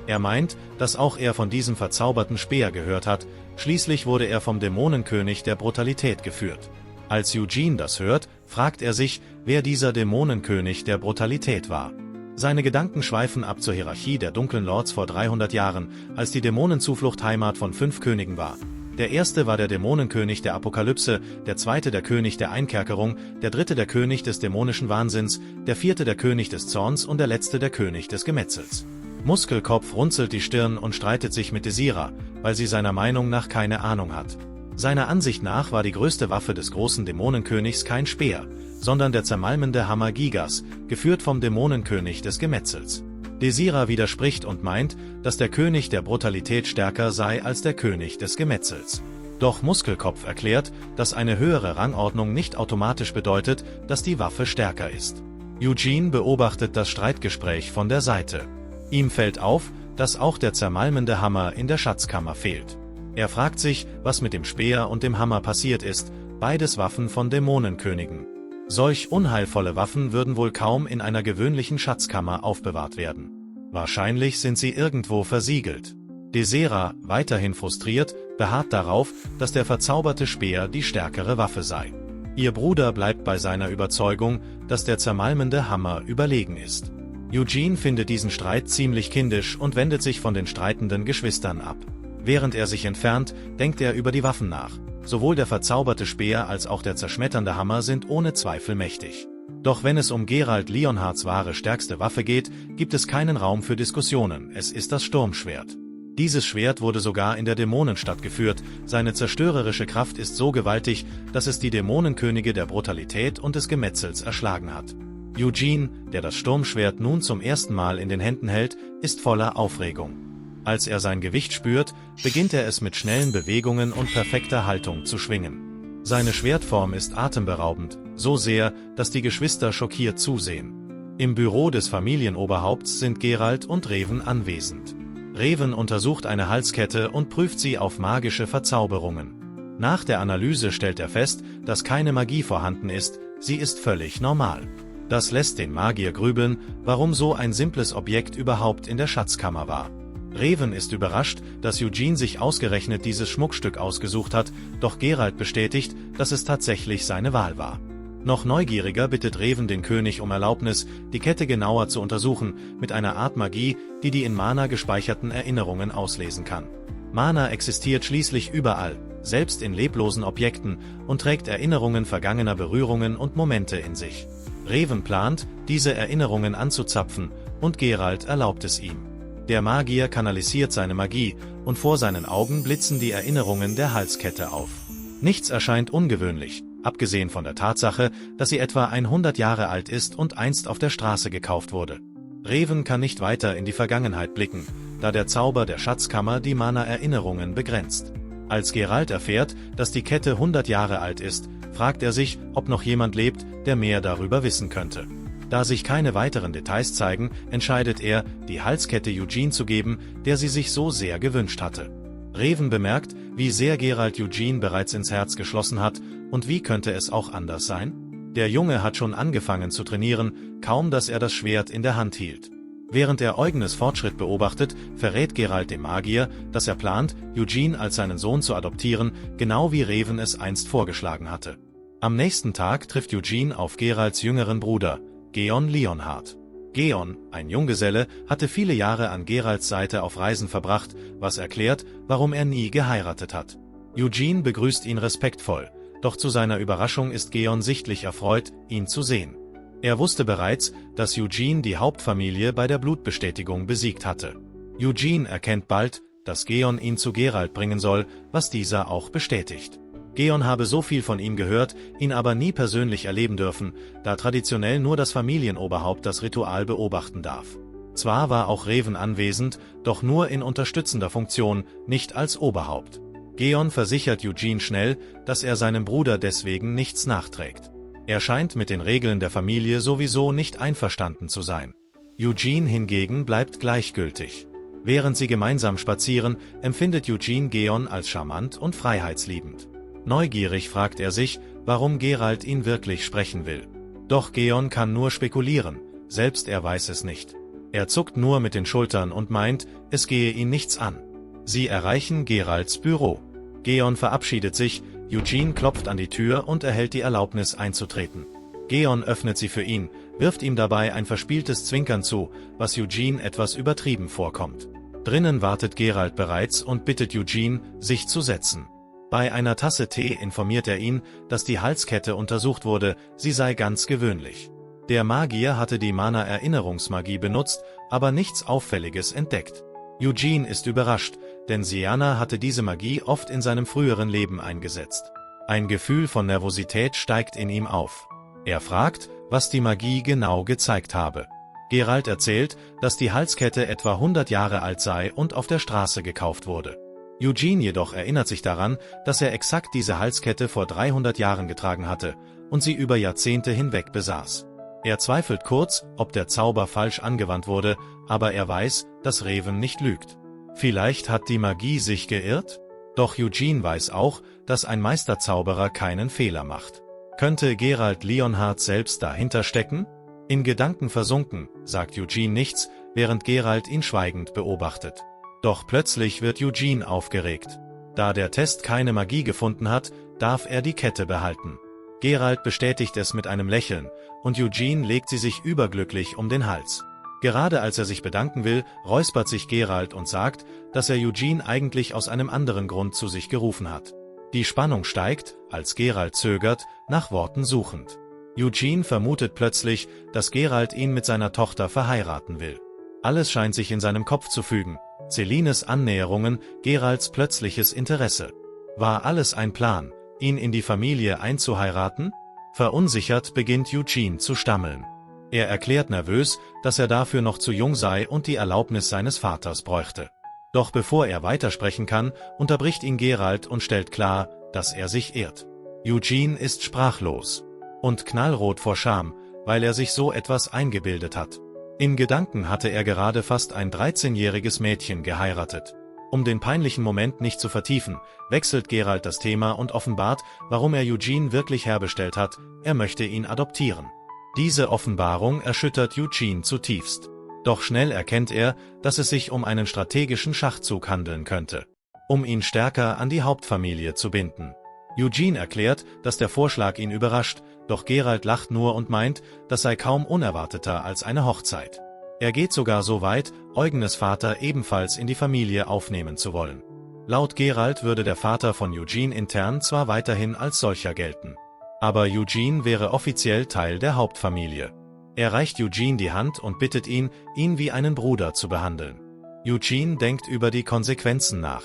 A: Er meint, dass auch er von diesem verzauberten Speer gehört hat, schließlich wurde er vom Dämonenkönig der Brutalität geführt. Als Eugene das hört, fragt er sich, wer dieser Dämonenkönig der Brutalität war. Seine Gedanken schweifen ab zur Hierarchie der dunklen Lords vor 300 Jahren, als die Dämonenzuflucht Heimat von 5 Königen war. Der erste war der Dämonenkönig der Apokalypse, der zweite der König der Einkerkerung, der dritte der König des dämonischen Wahnsinns, der vierte der König des Zorns und der letzte der König des Gemetzels. Muskelkopf runzelt die Stirn und streitet sich mit Desira, weil sie seiner Meinung nach keine Ahnung hat. Seiner Ansicht nach war die größte Waffe des großen Dämonenkönigs kein Speer, sondern der zermalmende Hammer Gigas, geführt vom Dämonenkönig des Gemetzels. Desira widerspricht und meint, dass der König der Brutalität stärker sei als der König des Gemetzels. Doch Muskelkopf erklärt, dass eine höhere Rangordnung nicht automatisch bedeutet, dass die Waffe stärker ist. Eugene beobachtet das Streitgespräch von der Seite. Ihm fällt auf, dass auch der zermalmende Hammer in der Schatzkammer fehlt. Er fragt sich, was mit dem Speer und dem Hammer passiert ist, beides Waffen von Dämonenkönigen. Solch unheilvolle Waffen würden wohl kaum in einer gewöhnlichen Schatzkammer aufbewahrt werden. Wahrscheinlich sind sie irgendwo versiegelt. Desera, weiterhin frustriert, beharrt darauf, dass der verzauberte Speer die stärkere Waffe sei. Ihr Bruder bleibt bei seiner Überzeugung, dass der zermalmende Hammer überlegen ist. Eugene findet diesen Streit ziemlich kindisch und wendet sich von den streitenden Geschwistern ab. Während er sich entfernt, denkt er über die Waffen nach. Sowohl der verzauberte Speer als auch der zerschmetternde Hammer sind ohne Zweifel mächtig. Doch wenn es um Geralt Leonhards wahre stärkste Waffe geht, gibt es keinen Raum für Diskussionen, es ist das Sturmschwert. Dieses Schwert wurde sogar in der Dämonenstadt geführt, seine zerstörerische Kraft ist so gewaltig, dass es die Dämonenkönige der Brutalität und des Gemetzels erschlagen hat. Eugene, der das Sturmschwert nun zum ersten Mal in den Händen hält, ist voller Aufregung. Als er sein Gewicht spürt, beginnt er es mit schnellen Bewegungen und perfekter Haltung zu schwingen. Seine Schwertform ist atemberaubend, so sehr, dass die Geschwister schockiert zusehen. Im Büro des Familienoberhaupts sind Geralt und Reven anwesend. Reven untersucht eine Halskette und prüft sie auf magische Verzauberungen. Nach der Analyse stellt er fest, dass keine Magie vorhanden ist, sie ist völlig normal. Das lässt den Magier grübeln, warum so ein simples Objekt überhaupt in der Schatzkammer war. Reven ist überrascht, dass Eugene sich ausgerechnet dieses Schmuckstück ausgesucht hat, doch Geralt bestätigt, dass es tatsächlich seine Wahl war. Noch neugieriger bittet Reven den König um Erlaubnis, die Kette genauer zu untersuchen, mit einer Art Magie, die die in Mana gespeicherten Erinnerungen auslesen kann. Mana existiert schließlich überall, selbst in leblosen Objekten, und trägt Erinnerungen vergangener Berührungen und Momente in sich. Reven plant, diese Erinnerungen anzuzapfen, und Geralt erlaubt es ihm. Der Magier kanalisiert seine Magie, und vor seinen Augen blitzen die Erinnerungen der Halskette auf. Nichts erscheint ungewöhnlich, abgesehen von der Tatsache, dass sie etwa 100 Jahre alt ist und einst auf der Straße gekauft wurde. Reven kann nicht weiter in die Vergangenheit blicken, da der Zauber der Schatzkammer die Mana-Erinnerungen begrenzt. Als Geralt erfährt, dass die Kette 100 Jahre alt ist, fragt er sich, ob noch jemand lebt, der mehr darüber wissen könnte. Da sich keine weiteren Details zeigen, entscheidet er, die Halskette Eugene zu geben, der sie sich so sehr gewünscht hatte. Reven bemerkt, wie sehr Geralt Eugene bereits ins Herz geschlossen hat, und wie könnte es auch anders sein? Der Junge hat schon angefangen zu trainieren, kaum dass er das Schwert in der Hand hielt. Während er Eugenes Fortschritt beobachtet, verrät Geralt dem Magier, dass er plant, Eugene als seinen Sohn zu adoptieren, genau wie Reven es einst vorgeschlagen hatte. Am nächsten Tag trifft Eugene auf Geralts jüngeren Bruder, Geon Leonhard. Geon, ein Junggeselle, hatte viele Jahre an Geralts Seite auf Reisen verbracht, was erklärt, warum er nie geheiratet hat. Eugene begrüßt ihn respektvoll, doch zu seiner Überraschung ist Geon sichtlich erfreut, ihn zu sehen. Er wusste bereits, dass Eugene die Hauptfamilie bei der Blutbestätigung besiegt hatte. Eugene erkennt bald, dass Geon ihn zu Geralt bringen soll, was dieser auch bestätigt. Geon habe so viel von ihm gehört, ihn aber nie persönlich erleben dürfen, da traditionell nur das Familienoberhaupt das Ritual beobachten darf. Zwar war auch Reven anwesend, doch nur in unterstützender Funktion, nicht als Oberhaupt. Geon versichert Eugene schnell, dass er seinem Bruder deswegen nichts nachträgt. Er scheint mit den Regeln der Familie sowieso nicht einverstanden zu sein. Eugene hingegen bleibt gleichgültig. Während sie gemeinsam spazieren, empfindet Eugene Geon als charmant und freiheitsliebend. Neugierig fragt er sich, warum Geralt ihn wirklich sprechen will. Doch Geon kann nur spekulieren, selbst er weiß es nicht. Er zuckt nur mit den Schultern und meint, es gehe ihn nichts an. Sie erreichen Geralts Büro. Geon verabschiedet sich, Eugene klopft an die Tür und erhält die Erlaubnis einzutreten. Geon öffnet sie für ihn, wirft ihm dabei ein verspieltes Zwinkern zu, was Eugene etwas übertrieben vorkommt. Drinnen wartet Geralt bereits und bittet Eugene, sich zu setzen. Bei einer Tasse Tee informiert er ihn, dass die Halskette untersucht wurde, sie sei ganz gewöhnlich. Der Magier hatte die Mana-Erinnerungsmagie benutzt, aber nichts Auffälliges entdeckt. Eugene ist überrascht, denn Sienna hatte diese Magie oft in seinem früheren Leben eingesetzt. Ein Gefühl von Nervosität steigt in ihm auf. Er fragt, was die Magie genau gezeigt habe. Geralt erzählt, dass die Halskette etwa 100 Jahre alt sei und auf der Straße gekauft wurde. Eugene jedoch erinnert sich daran, dass er exakt diese Halskette vor 300 Jahren getragen hatte und sie über Jahrzehnte hinweg besaß. Er zweifelt kurz, ob der Zauber falsch angewandt wurde, aber er weiß, dass Reven nicht lügt. Vielleicht hat die Magie sich geirrt? Doch Eugene weiß auch, dass ein Meisterzauberer keinen Fehler macht. Könnte Geralt Leonhardt selbst dahinter stecken? In Gedanken versunken, sagt Eugene nichts, während Geralt ihn schweigend beobachtet. Doch plötzlich wird Eugene aufgeregt. Da der Test keine Magie gefunden hat, darf er die Kette behalten. Geralt bestätigt es mit einem Lächeln, und Eugene legt sie sich überglücklich um den Hals. Gerade als er sich bedanken will, räuspert sich Geralt und sagt, dass er Eugene eigentlich aus einem anderen Grund zu sich gerufen hat. Die Spannung steigt, als Geralt zögert, nach Worten suchend. Eugene vermutet plötzlich, dass Geralt ihn mit seiner Tochter verheiraten will. Alles scheint sich in seinem Kopf zu fügen. Celines Annäherungen, Geralts plötzliches Interesse. War alles ein Plan, ihn in die Familie einzuheiraten? Verunsichert beginnt Eugene zu stammeln. Er erklärt nervös, dass er dafür noch zu jung sei und die Erlaubnis seines Vaters bräuchte. Doch bevor er weitersprechen kann, unterbricht ihn Geralt und stellt klar, dass er sich irrt. Eugene ist sprachlos und knallrot vor Scham, weil er sich so etwas eingebildet hat. In Gedanken hatte er gerade fast ein 13-jähriges Mädchen geheiratet. Um den peinlichen Moment nicht zu vertiefen, wechselt Geralt das Thema und offenbart, warum er Eugene wirklich herbestellt hat, er möchte ihn adoptieren. Diese Offenbarung erschüttert Eugene zutiefst. Doch schnell erkennt er, dass es sich um einen strategischen Schachzug handeln könnte, um ihn stärker an die Hauptfamilie zu binden. Eugene erklärt, dass der Vorschlag ihn überrascht, doch Geralt lacht nur und meint, das sei kaum unerwarteter als eine Hochzeit. Er geht sogar so weit, Eugenes Vater ebenfalls in die Familie aufnehmen zu wollen. Laut Geralt würde der Vater von Eugene intern zwar weiterhin als solcher gelten, aber Eugene wäre offiziell Teil der Hauptfamilie. Er reicht Eugene die Hand und bittet ihn, ihn wie einen Bruder zu behandeln. Eugene denkt über die Konsequenzen nach.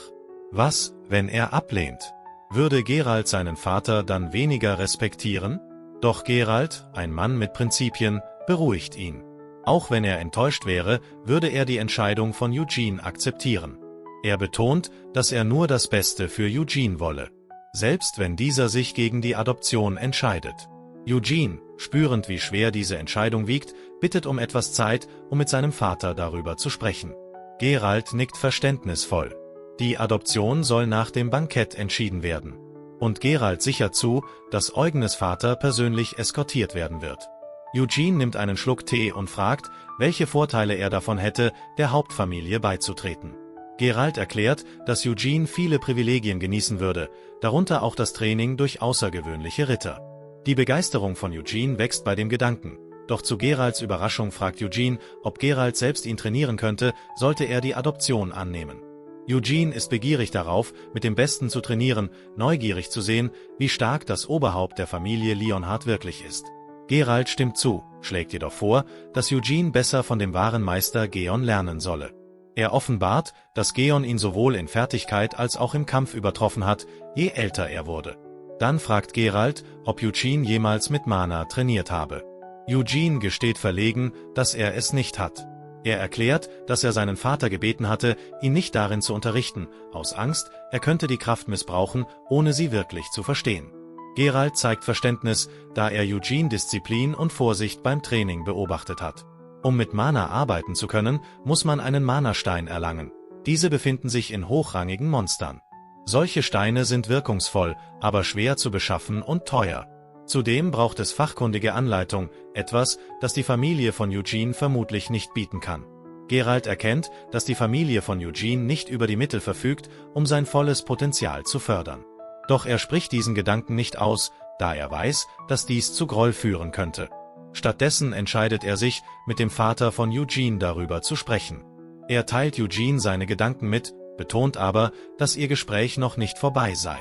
A: Was, wenn er ablehnt? Würde Geralt seinen Vater dann weniger respektieren? Doch Geralt, ein Mann mit Prinzipien, beruhigt ihn. Auch wenn er enttäuscht wäre, würde er die Entscheidung von Eugene akzeptieren. Er betont, dass er nur das Beste für Eugene wolle, selbst wenn dieser sich gegen die Adoption entscheidet. Eugene, spürend wie schwer diese Entscheidung wiegt, bittet um etwas Zeit, um mit seinem Vater darüber zu sprechen. Geralt nickt verständnisvoll. Die Adoption soll nach dem Bankett entschieden werden. Und Geralt sichert zu, dass Eugenes Vater persönlich eskortiert werden wird. Eugene nimmt einen Schluck Tee und fragt, welche Vorteile er davon hätte, der Hauptfamilie beizutreten. Geralt erklärt, dass Eugene viele Privilegien genießen würde, darunter auch das Training durch außergewöhnliche Ritter. Die Begeisterung von Eugene wächst bei dem Gedanken. Doch zu Geralts Überraschung fragt Eugene, ob Geralt selbst ihn trainieren könnte, sollte er die Adoption annehmen. Eugene ist begierig darauf, mit dem Besten zu trainieren, neugierig zu sehen, wie stark das Oberhaupt der Familie Leonhardt wirklich ist. Geralt stimmt zu, schlägt jedoch vor, dass Eugene besser von dem wahren Meister Geon lernen solle. Er offenbart, dass Geon ihn sowohl in Fertigkeit als auch im Kampf übertroffen hat, je älter er wurde. Dann fragt Geralt, ob Eugene jemals mit Mana trainiert habe. Eugene gesteht verlegen, dass er es nicht hat. Er erklärt, dass er seinen Vater gebeten hatte, ihn nicht darin zu unterrichten, aus Angst, er könnte die Kraft missbrauchen, ohne sie wirklich zu verstehen. Geralt zeigt Verständnis, da er Eugene Disziplin und Vorsicht beim Training beobachtet hat. Um mit Mana arbeiten zu können, muss man einen Mana-Stein erlangen. Diese befinden sich in hochrangigen Monstern. Solche Steine sind wirkungsvoll, aber schwer zu beschaffen und teuer. Zudem braucht es fachkundige Anleitung, etwas, das die Familie von Eugene vermutlich nicht bieten kann. Geralt erkennt, dass die Familie von Eugene nicht über die Mittel verfügt, um sein volles Potenzial zu fördern. Doch er spricht diesen Gedanken nicht aus, da er weiß, dass dies zu Groll führen könnte. Stattdessen entscheidet er sich, mit dem Vater von Eugene darüber zu sprechen. Er teilt Eugene seine Gedanken mit, betont aber, dass ihr Gespräch noch nicht vorbei sei.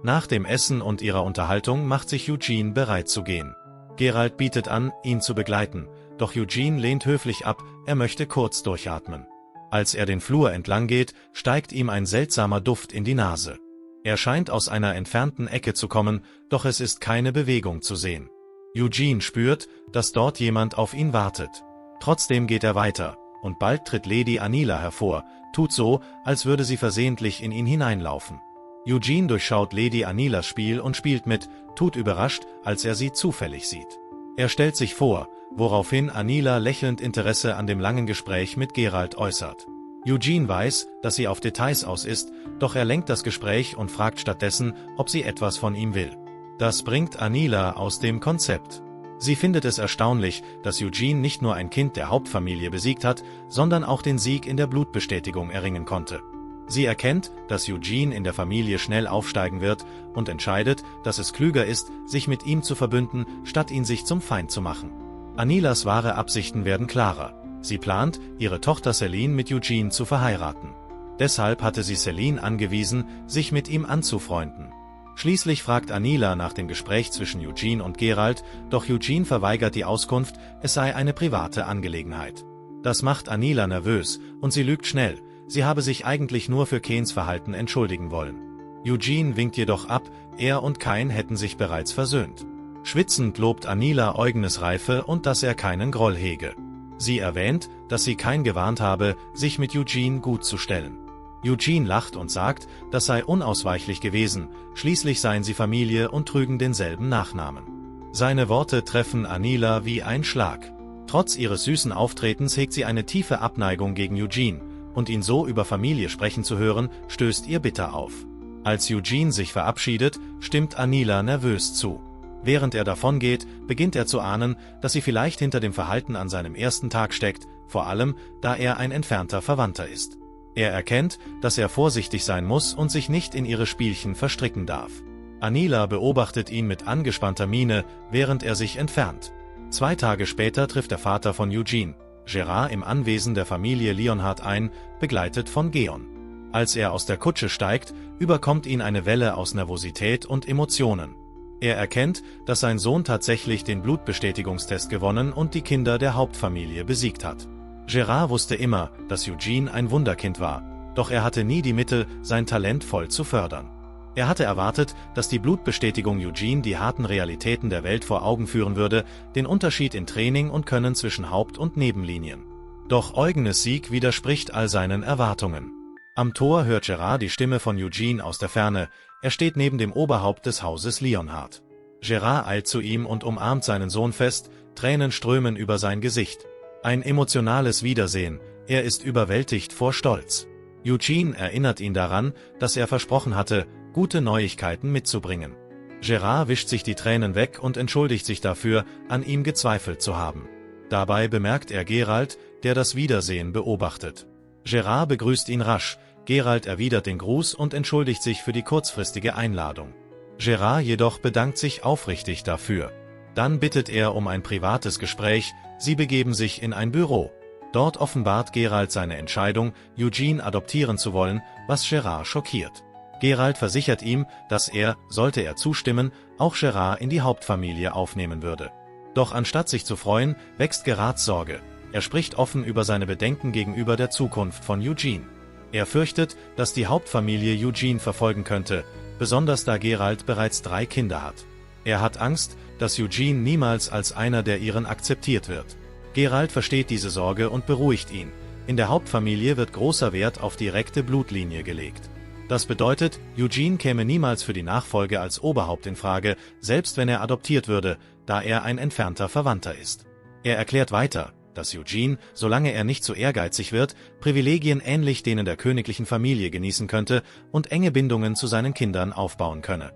A: Nach dem Essen und ihrer Unterhaltung macht sich Eugene bereit zu gehen. Geralt bietet an, ihn zu begleiten, doch Eugene lehnt höflich ab, er möchte kurz durchatmen. Als er den Flur entlang geht, steigt ihm ein seltsamer Duft in die Nase. Er scheint aus einer entfernten Ecke zu kommen, doch es ist keine Bewegung zu sehen. Eugene spürt, dass dort jemand auf ihn wartet. Trotzdem geht er weiter, und bald tritt Lady Anila hervor, tut so, als würde sie versehentlich in ihn hineinlaufen. Eugene durchschaut Lady Anilas Spiel und spielt mit, tut überrascht, als er sie zufällig sieht. Er stellt sich vor, woraufhin Anila lächelnd Interesse an dem langen Gespräch mit Geralt äußert. Eugene weiß, dass sie auf Details aus ist, doch er lenkt das Gespräch und fragt stattdessen, ob sie etwas von ihm will. Das bringt Anila aus dem Konzept. Sie findet es erstaunlich, dass Eugene nicht nur ein Kind der Hauptfamilie besiegt hat, sondern auch den Sieg in der Blutbestätigung erringen konnte. Sie erkennt, dass Eugene in der Familie schnell aufsteigen wird und entscheidet, dass es klüger ist, sich mit ihm zu verbünden, statt ihn sich zum Feind zu machen. Anilas wahre Absichten werden klarer. Sie plant, ihre Tochter Celine mit Eugene zu verheiraten. Deshalb hatte sie Celine angewiesen, sich mit ihm anzufreunden. Schließlich fragt Anila nach dem Gespräch zwischen Eugene und Geralt, doch Eugene verweigert die Auskunft, es sei eine private Angelegenheit. Das macht Anila nervös, und sie lügt schnell, sie habe sich eigentlich nur für Kains Verhalten entschuldigen wollen. Eugene winkt jedoch ab, er und Kain hätten sich bereits versöhnt. Schwitzend lobt Anila Eugenes Reife und dass er keinen Groll hege. Sie erwähnt, dass sie Kain gewarnt habe, sich mit Eugene gut zu stellen. Eugene lacht und sagt, das sei unausweichlich gewesen, schließlich seien sie Familie und trügen denselben Nachnamen. Seine Worte treffen Anila wie ein Schlag. Trotz ihres süßen Auftretens hegt sie eine tiefe Abneigung gegen Eugene, und ihn so über Familie sprechen zu hören, stößt ihr bitter auf. Als Eugene sich verabschiedet, stimmt Anila nervös zu. Während er davongeht, beginnt er zu ahnen, dass sie vielleicht hinter dem Verhalten an seinem ersten Tag steckt, vor allem, da er ein entfernter Verwandter ist. Er erkennt, dass er vorsichtig sein muss und sich nicht in ihre Spielchen verstricken darf. Anila beobachtet ihn mit angespannter Miene, während er sich entfernt. 2 Tage später trifft der Vater von Eugene, Gerard, im Anwesen der Familie Leonhard ein, begleitet von Geon. Als er aus der Kutsche steigt, überkommt ihn eine Welle aus Nervosität und Emotionen. Er erkennt, dass sein Sohn tatsächlich den Blutbestätigungstest gewonnen und die Kinder der Hauptfamilie besiegt hat. Gerard wusste immer, dass Eugene ein Wunderkind war, doch er hatte nie die Mittel, sein Talent voll zu fördern. Er hatte erwartet, dass die Blutbestätigung Eugene die harten Realitäten der Welt vor Augen führen würde, den Unterschied in Training und Können zwischen Haupt- und Nebenlinien. Doch Eugenes Sieg widerspricht all seinen Erwartungen. Am Tor hört Gerard die Stimme von Eugene aus der Ferne, er steht neben dem Oberhaupt des Hauses Leonhard. Gerard eilt zu ihm und umarmt seinen Sohn fest, Tränen strömen über sein Gesicht. Ein emotionales Wiedersehen, er ist überwältigt vor Stolz. Eugene erinnert ihn daran, dass er versprochen hatte, gute Neuigkeiten mitzubringen. Gerard wischt sich die Tränen weg und entschuldigt sich dafür, an ihm gezweifelt zu haben. Dabei bemerkt er Geralt, der das Wiedersehen beobachtet. Gerard begrüßt ihn rasch, Geralt erwidert den Gruß und entschuldigt sich für die kurzfristige Einladung. Gerard jedoch bedankt sich aufrichtig dafür. Dann bittet er um ein privates Gespräch, sie begeben sich in ein Büro. Dort offenbart Geralt seine Entscheidung, Eugene adoptieren zu wollen, was Gerard schockiert. Geralt versichert ihm, dass er, sollte er zustimmen, auch Gerard in die Hauptfamilie aufnehmen würde. Doch anstatt sich zu freuen, wächst Gerards Sorge. Er spricht offen über seine Bedenken gegenüber der Zukunft von Eugene. Er fürchtet, dass die Hauptfamilie Eugene verfolgen könnte, besonders da Geralt bereits 3 Kinder hat. Er hat Angst, dass Eugene niemals als einer der ihren akzeptiert wird. Geralt versteht diese Sorge und beruhigt ihn. In der Hauptfamilie wird großer Wert auf direkte Blutlinie gelegt. Das bedeutet, Eugene käme niemals für die Nachfolge als Oberhaupt in Frage, selbst wenn er adoptiert würde, da er ein entfernter Verwandter ist. Er erklärt weiter, dass Eugene, solange er nicht zu ehrgeizig wird, Privilegien ähnlich denen der königlichen Familie genießen könnte und enge Bindungen zu seinen Kindern aufbauen könne.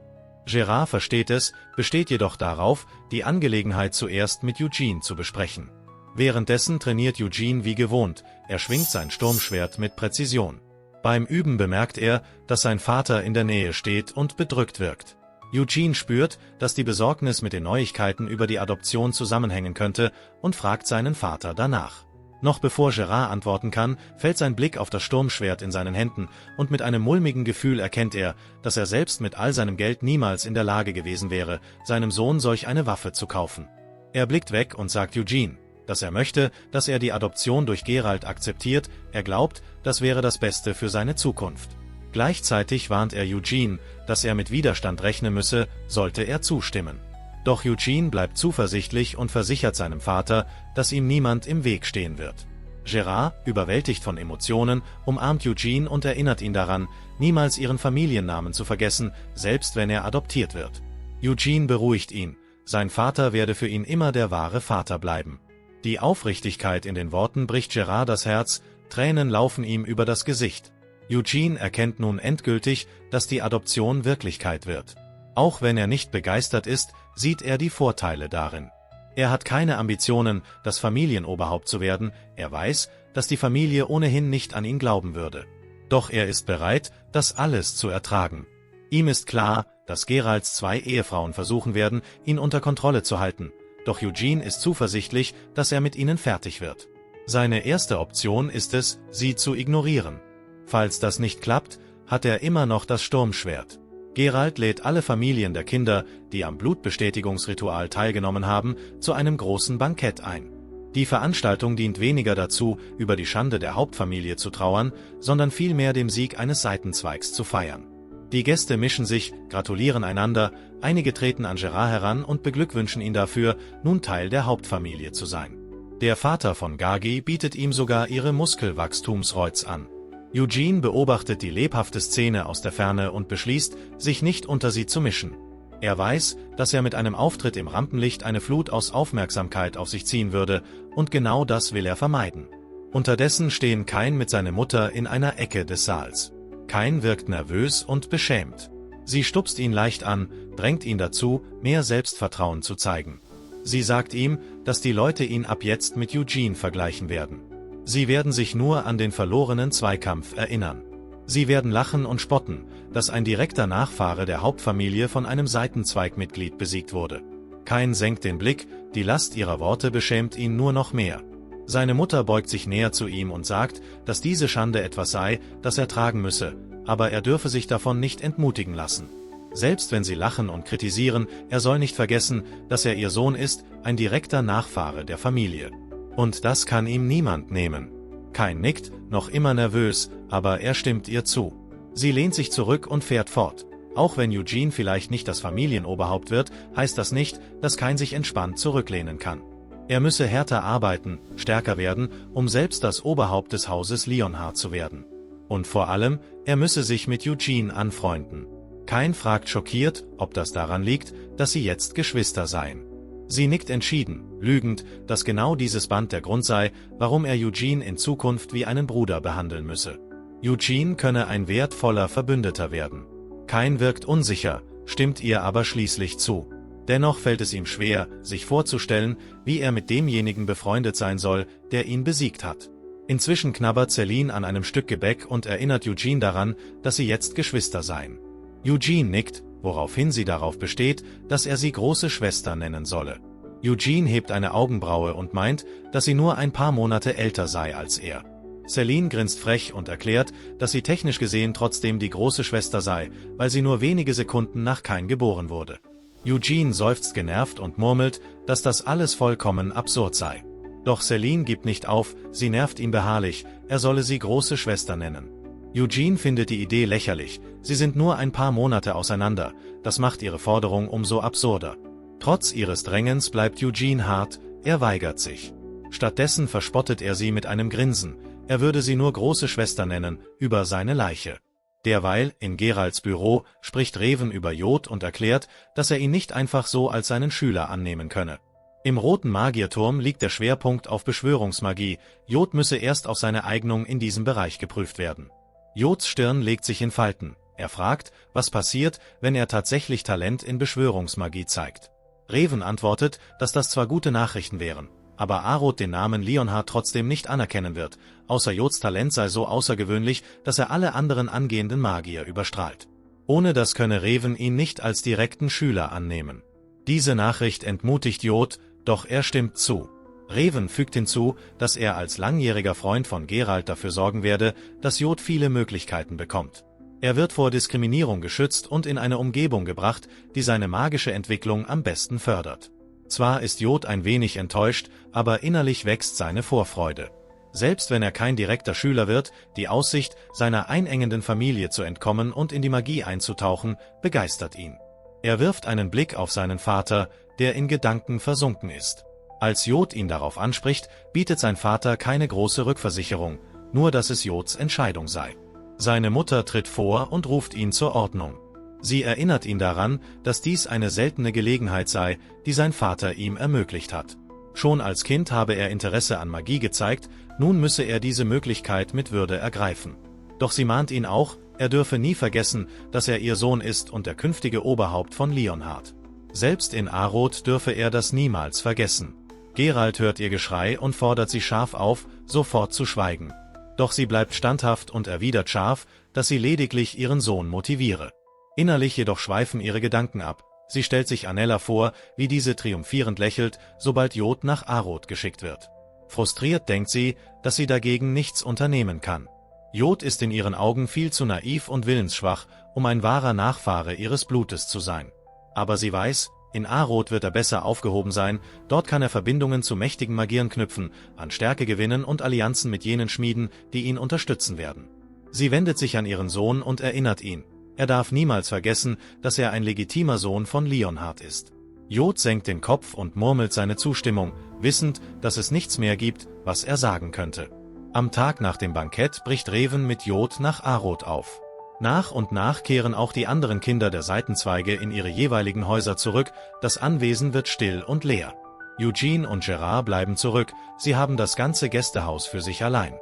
A: Gerard versteht es, besteht jedoch darauf, die Angelegenheit zuerst mit Eugene zu besprechen. Währenddessen trainiert Eugene wie gewohnt, er schwingt sein Sturmschwert mit Präzision. Beim Üben bemerkt er, dass sein Vater in der Nähe steht und bedrückt wirkt. Eugene spürt, dass die Besorgnis mit den Neuigkeiten über die Adoption zusammenhängen könnte und fragt seinen Vater danach. Noch bevor Gerard antworten kann, fällt sein Blick auf das Sturmschwert in seinen Händen und mit einem mulmigen Gefühl erkennt er, dass er selbst mit all seinem Geld niemals in der Lage gewesen wäre, seinem Sohn solch eine Waffe zu kaufen. Er blickt weg und sagt Eugene, dass er möchte, dass er die Adoption durch Geralt akzeptiert, er glaubt, das wäre das Beste für seine Zukunft. Gleichzeitig warnt er Eugene, dass er mit Widerstand rechnen müsse, sollte er zustimmen. Doch Eugene bleibt zuversichtlich und versichert seinem Vater, dass ihm niemand im Weg stehen wird. Gerard, überwältigt von Emotionen, umarmt Eugene und erinnert ihn daran, niemals ihren Familiennamen zu vergessen, selbst wenn er adoptiert wird. Eugene beruhigt ihn, sein Vater werde für ihn immer der wahre Vater bleiben. Die Aufrichtigkeit in den Worten bricht Gerard das Herz, Tränen laufen ihm über das Gesicht. Eugene erkennt nun endgültig, dass die Adoption Wirklichkeit wird. Auch wenn er nicht begeistert ist, sieht er die Vorteile darin. Er hat keine Ambitionen, das Familienoberhaupt zu werden, er weiß, dass die Familie ohnehin nicht an ihn glauben würde. Doch er ist bereit, das alles zu ertragen. Ihm ist klar, dass Geralts 2 Ehefrauen versuchen werden, ihn unter Kontrolle zu halten. Doch Eugene ist zuversichtlich, dass er mit ihnen fertig wird. Seine erste Option ist es, sie zu ignorieren. Falls das nicht klappt, hat er immer noch das Sturmschwert. Geralt lädt alle Familien der Kinder, die am Blutbestätigungsritual teilgenommen haben, zu einem großen Bankett ein. Die Veranstaltung dient weniger dazu, über die Schande der Hauptfamilie zu trauern, sondern vielmehr dem Sieg eines Seitenzweigs zu feiern. Die Gäste mischen sich, gratulieren einander, einige treten an Gerard heran und beglückwünschen ihn dafür, nun Teil der Hauptfamilie zu sein. Der Vater von Gagi bietet ihm sogar ihre Muskelwachstumsroids an. Eugene beobachtet die lebhafte Szene aus der Ferne und beschließt, sich nicht unter sie zu mischen. Er weiß, dass er mit einem Auftritt im Rampenlicht eine Flut aus Aufmerksamkeit auf sich ziehen würde, und genau das will er vermeiden. Unterdessen stehen Kain mit seiner Mutter in einer Ecke des Saals. Kain wirkt nervös und beschämt. Sie stupst ihn leicht an, drängt ihn dazu, mehr Selbstvertrauen zu zeigen. Sie sagt ihm, dass die Leute ihn ab jetzt mit Eugene vergleichen werden. Sie werden sich nur an den verlorenen Zweikampf erinnern. Sie werden lachen und spotten, dass ein direkter Nachfahre der Hauptfamilie von einem Seitenzweigmitglied besiegt wurde. Kain senkt den Blick, die Last ihrer Worte beschämt ihn nur noch mehr. Seine Mutter beugt sich näher zu ihm und sagt, dass diese Schande etwas sei, das er tragen müsse, aber er dürfe sich davon nicht entmutigen lassen. Selbst wenn sie lachen und kritisieren, er soll nicht vergessen, dass er ihr Sohn ist, ein direkter Nachfahre der Familie. Und das kann ihm niemand nehmen. Kain nickt, noch immer nervös, aber er stimmt ihr zu. Sie lehnt sich zurück und fährt fort. Auch wenn Eugene vielleicht nicht das Familienoberhaupt wird, heißt das nicht, dass Kain sich entspannt zurücklehnen kann. Er müsse härter arbeiten, stärker werden, um selbst das Oberhaupt des Hauses Leonhard zu werden. Und vor allem, er müsse sich mit Eugene anfreunden. Kain fragt schockiert, ob das daran liegt, dass sie jetzt Geschwister seien. Sie nickt entschieden, lügend, dass genau dieses Band der Grund sei, warum er Eugene in Zukunft wie einen Bruder behandeln müsse. Eugene könne ein wertvoller Verbündeter werden. Kain wirkt unsicher, stimmt ihr aber schließlich zu. Dennoch fällt es ihm schwer, sich vorzustellen, wie er mit demjenigen befreundet sein soll, der ihn besiegt hat. Inzwischen knabbert Celine an einem Stück Gebäck und erinnert Eugene daran, dass sie jetzt Geschwister seien. Eugene nickt, woraufhin sie darauf besteht, dass er sie große Schwester nennen solle. Eugene hebt eine Augenbraue und meint, dass sie nur ein paar Monate älter sei als er. Celine grinst frech und erklärt, dass sie technisch gesehen trotzdem die große Schwester sei, weil sie nur wenige Sekunden nach Kain geboren wurde. Eugene seufzt genervt und murmelt, dass das alles vollkommen absurd sei. Doch Celine gibt nicht auf, sie nervt ihn beharrlich, er solle sie große Schwester nennen. Eugene findet die Idee lächerlich, sie sind nur ein paar Monate auseinander, das macht ihre Forderung umso absurder. Trotz ihres Drängens bleibt Eugene hart, er weigert sich. Stattdessen verspottet er sie mit einem Grinsen, er würde sie nur große Schwester nennen, über seine Leiche. Derweil, in Geralts Büro, spricht Reven über Jod und erklärt, dass er ihn nicht einfach so als seinen Schüler annehmen könne. Im Roten Magierturm liegt der Schwerpunkt auf Beschwörungsmagie, Jod müsse erst auf seine Eignung in diesem Bereich geprüft werden. Jods Stirn legt sich in Falten, er fragt, was passiert, wenn er tatsächlich Talent in Beschwörungsmagie zeigt. Reven antwortet, dass das zwar gute Nachrichten wären, aber Arod den Namen Leonhard trotzdem nicht anerkennen wird, außer Jods Talent sei so außergewöhnlich, dass er alle anderen angehenden Magier überstrahlt. Ohne das könne Reven ihn nicht als direkten Schüler annehmen. Diese Nachricht entmutigt Jod, doch er stimmt zu. Reven fügt hinzu, dass er als langjähriger Freund von Geralt dafür sorgen werde, dass Jod viele Möglichkeiten bekommt. Er wird vor Diskriminierung geschützt und in eine Umgebung gebracht, die seine magische Entwicklung am besten fördert. Zwar ist Jod ein wenig enttäuscht, aber innerlich wächst seine Vorfreude. Selbst wenn er kein direkter Schüler wird, die Aussicht, seiner einengenden Familie zu entkommen und in die Magie einzutauchen, begeistert ihn. Er wirft einen Blick auf seinen Vater, der in Gedanken versunken ist. Als Jod ihn darauf anspricht, bietet sein Vater keine große Rückversicherung, nur dass es Jods Entscheidung sei. Seine Mutter tritt vor und ruft ihn zur Ordnung. Sie erinnert ihn daran, dass dies eine seltene Gelegenheit sei, die sein Vater ihm ermöglicht hat. Schon als Kind habe er Interesse an Magie gezeigt, nun müsse er diese Möglichkeit mit Würde ergreifen. Doch sie mahnt ihn auch, er dürfe nie vergessen, dass er ihr Sohn ist und der künftige Oberhaupt von Leonhard. Selbst in Arod dürfe er das niemals vergessen. Geralt hört ihr Geschrei und fordert sie scharf auf, sofort zu schweigen. Doch sie bleibt standhaft und erwidert scharf, dass sie lediglich ihren Sohn motiviere. Innerlich jedoch schweifen ihre Gedanken ab. Sie stellt sich Anella vor, wie diese triumphierend lächelt, sobald Jod nach Arod geschickt wird. Frustriert denkt sie, dass sie dagegen nichts unternehmen kann. Jod ist in ihren Augen viel zu naiv und willensschwach, um ein wahrer Nachfahre ihres Blutes zu sein. Aber sie weiß, in Arod wird er besser aufgehoben sein, dort kann er Verbindungen zu mächtigen Magiern knüpfen, an Stärke gewinnen und Allianzen mit jenen schmieden, die ihn unterstützen werden. Sie wendet sich an ihren Sohn und erinnert ihn. Er darf niemals vergessen, dass er ein legitimer Sohn von Leonhard ist. Jod senkt den Kopf und murmelt seine Zustimmung, wissend, dass es nichts mehr gibt, was er sagen könnte. Am Tag nach dem Bankett bricht Reven mit Jod nach Arod auf. Nach und nach kehren auch die anderen Kinder der Seitenzweige in ihre jeweiligen Häuser zurück, das Anwesen wird still und leer. Eugene und Gerard bleiben zurück, sie haben das ganze Gästehaus für sich allein.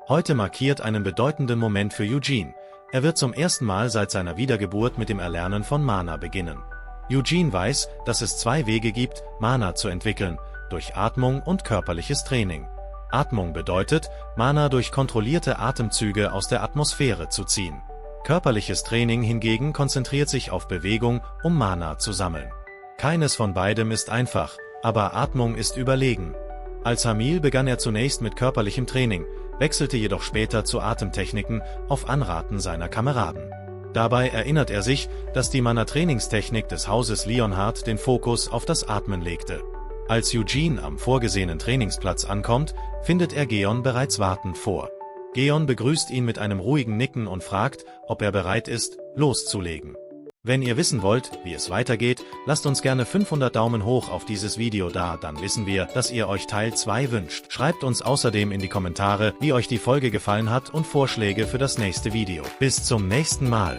A: Heute markiert einen bedeutenden Moment für Eugene. Er wird zum ersten Mal seit seiner Wiedergeburt mit dem Erlernen von Mana beginnen. Eugene weiß, dass es zwei Wege gibt, Mana zu entwickeln, durch Atmung und körperliches Training. Atmung bedeutet, Mana durch kontrollierte Atemzüge aus der Atmosphäre zu ziehen. Körperliches Training hingegen konzentriert sich auf Bewegung, um Mana zu sammeln. Keines von beidem ist einfach, aber Atmung ist überlegen. Als Hamil begann er zunächst mit körperlichem Training, wechselte jedoch später zu Atemtechniken auf Anraten seiner Kameraden. Dabei erinnert er sich, dass die Mana-Trainingstechnik des Hauses Leonhard den Fokus auf das Atmen legte. Als Eugene am vorgesehenen Trainingsplatz ankommt, findet er Geon bereits wartend vor. Geon begrüßt ihn mit einem ruhigen Nicken und fragt, ob er bereit ist, loszulegen. Wenn ihr wissen wollt, wie es weitergeht, lasst uns gerne 500 Daumen hoch auf dieses Video da, dann wissen wir, dass ihr euch Teil 2 wünscht. Schreibt uns außerdem in die Kommentare, wie euch die Folge gefallen hat und Vorschläge für das nächste Video. Bis zum nächsten Mal.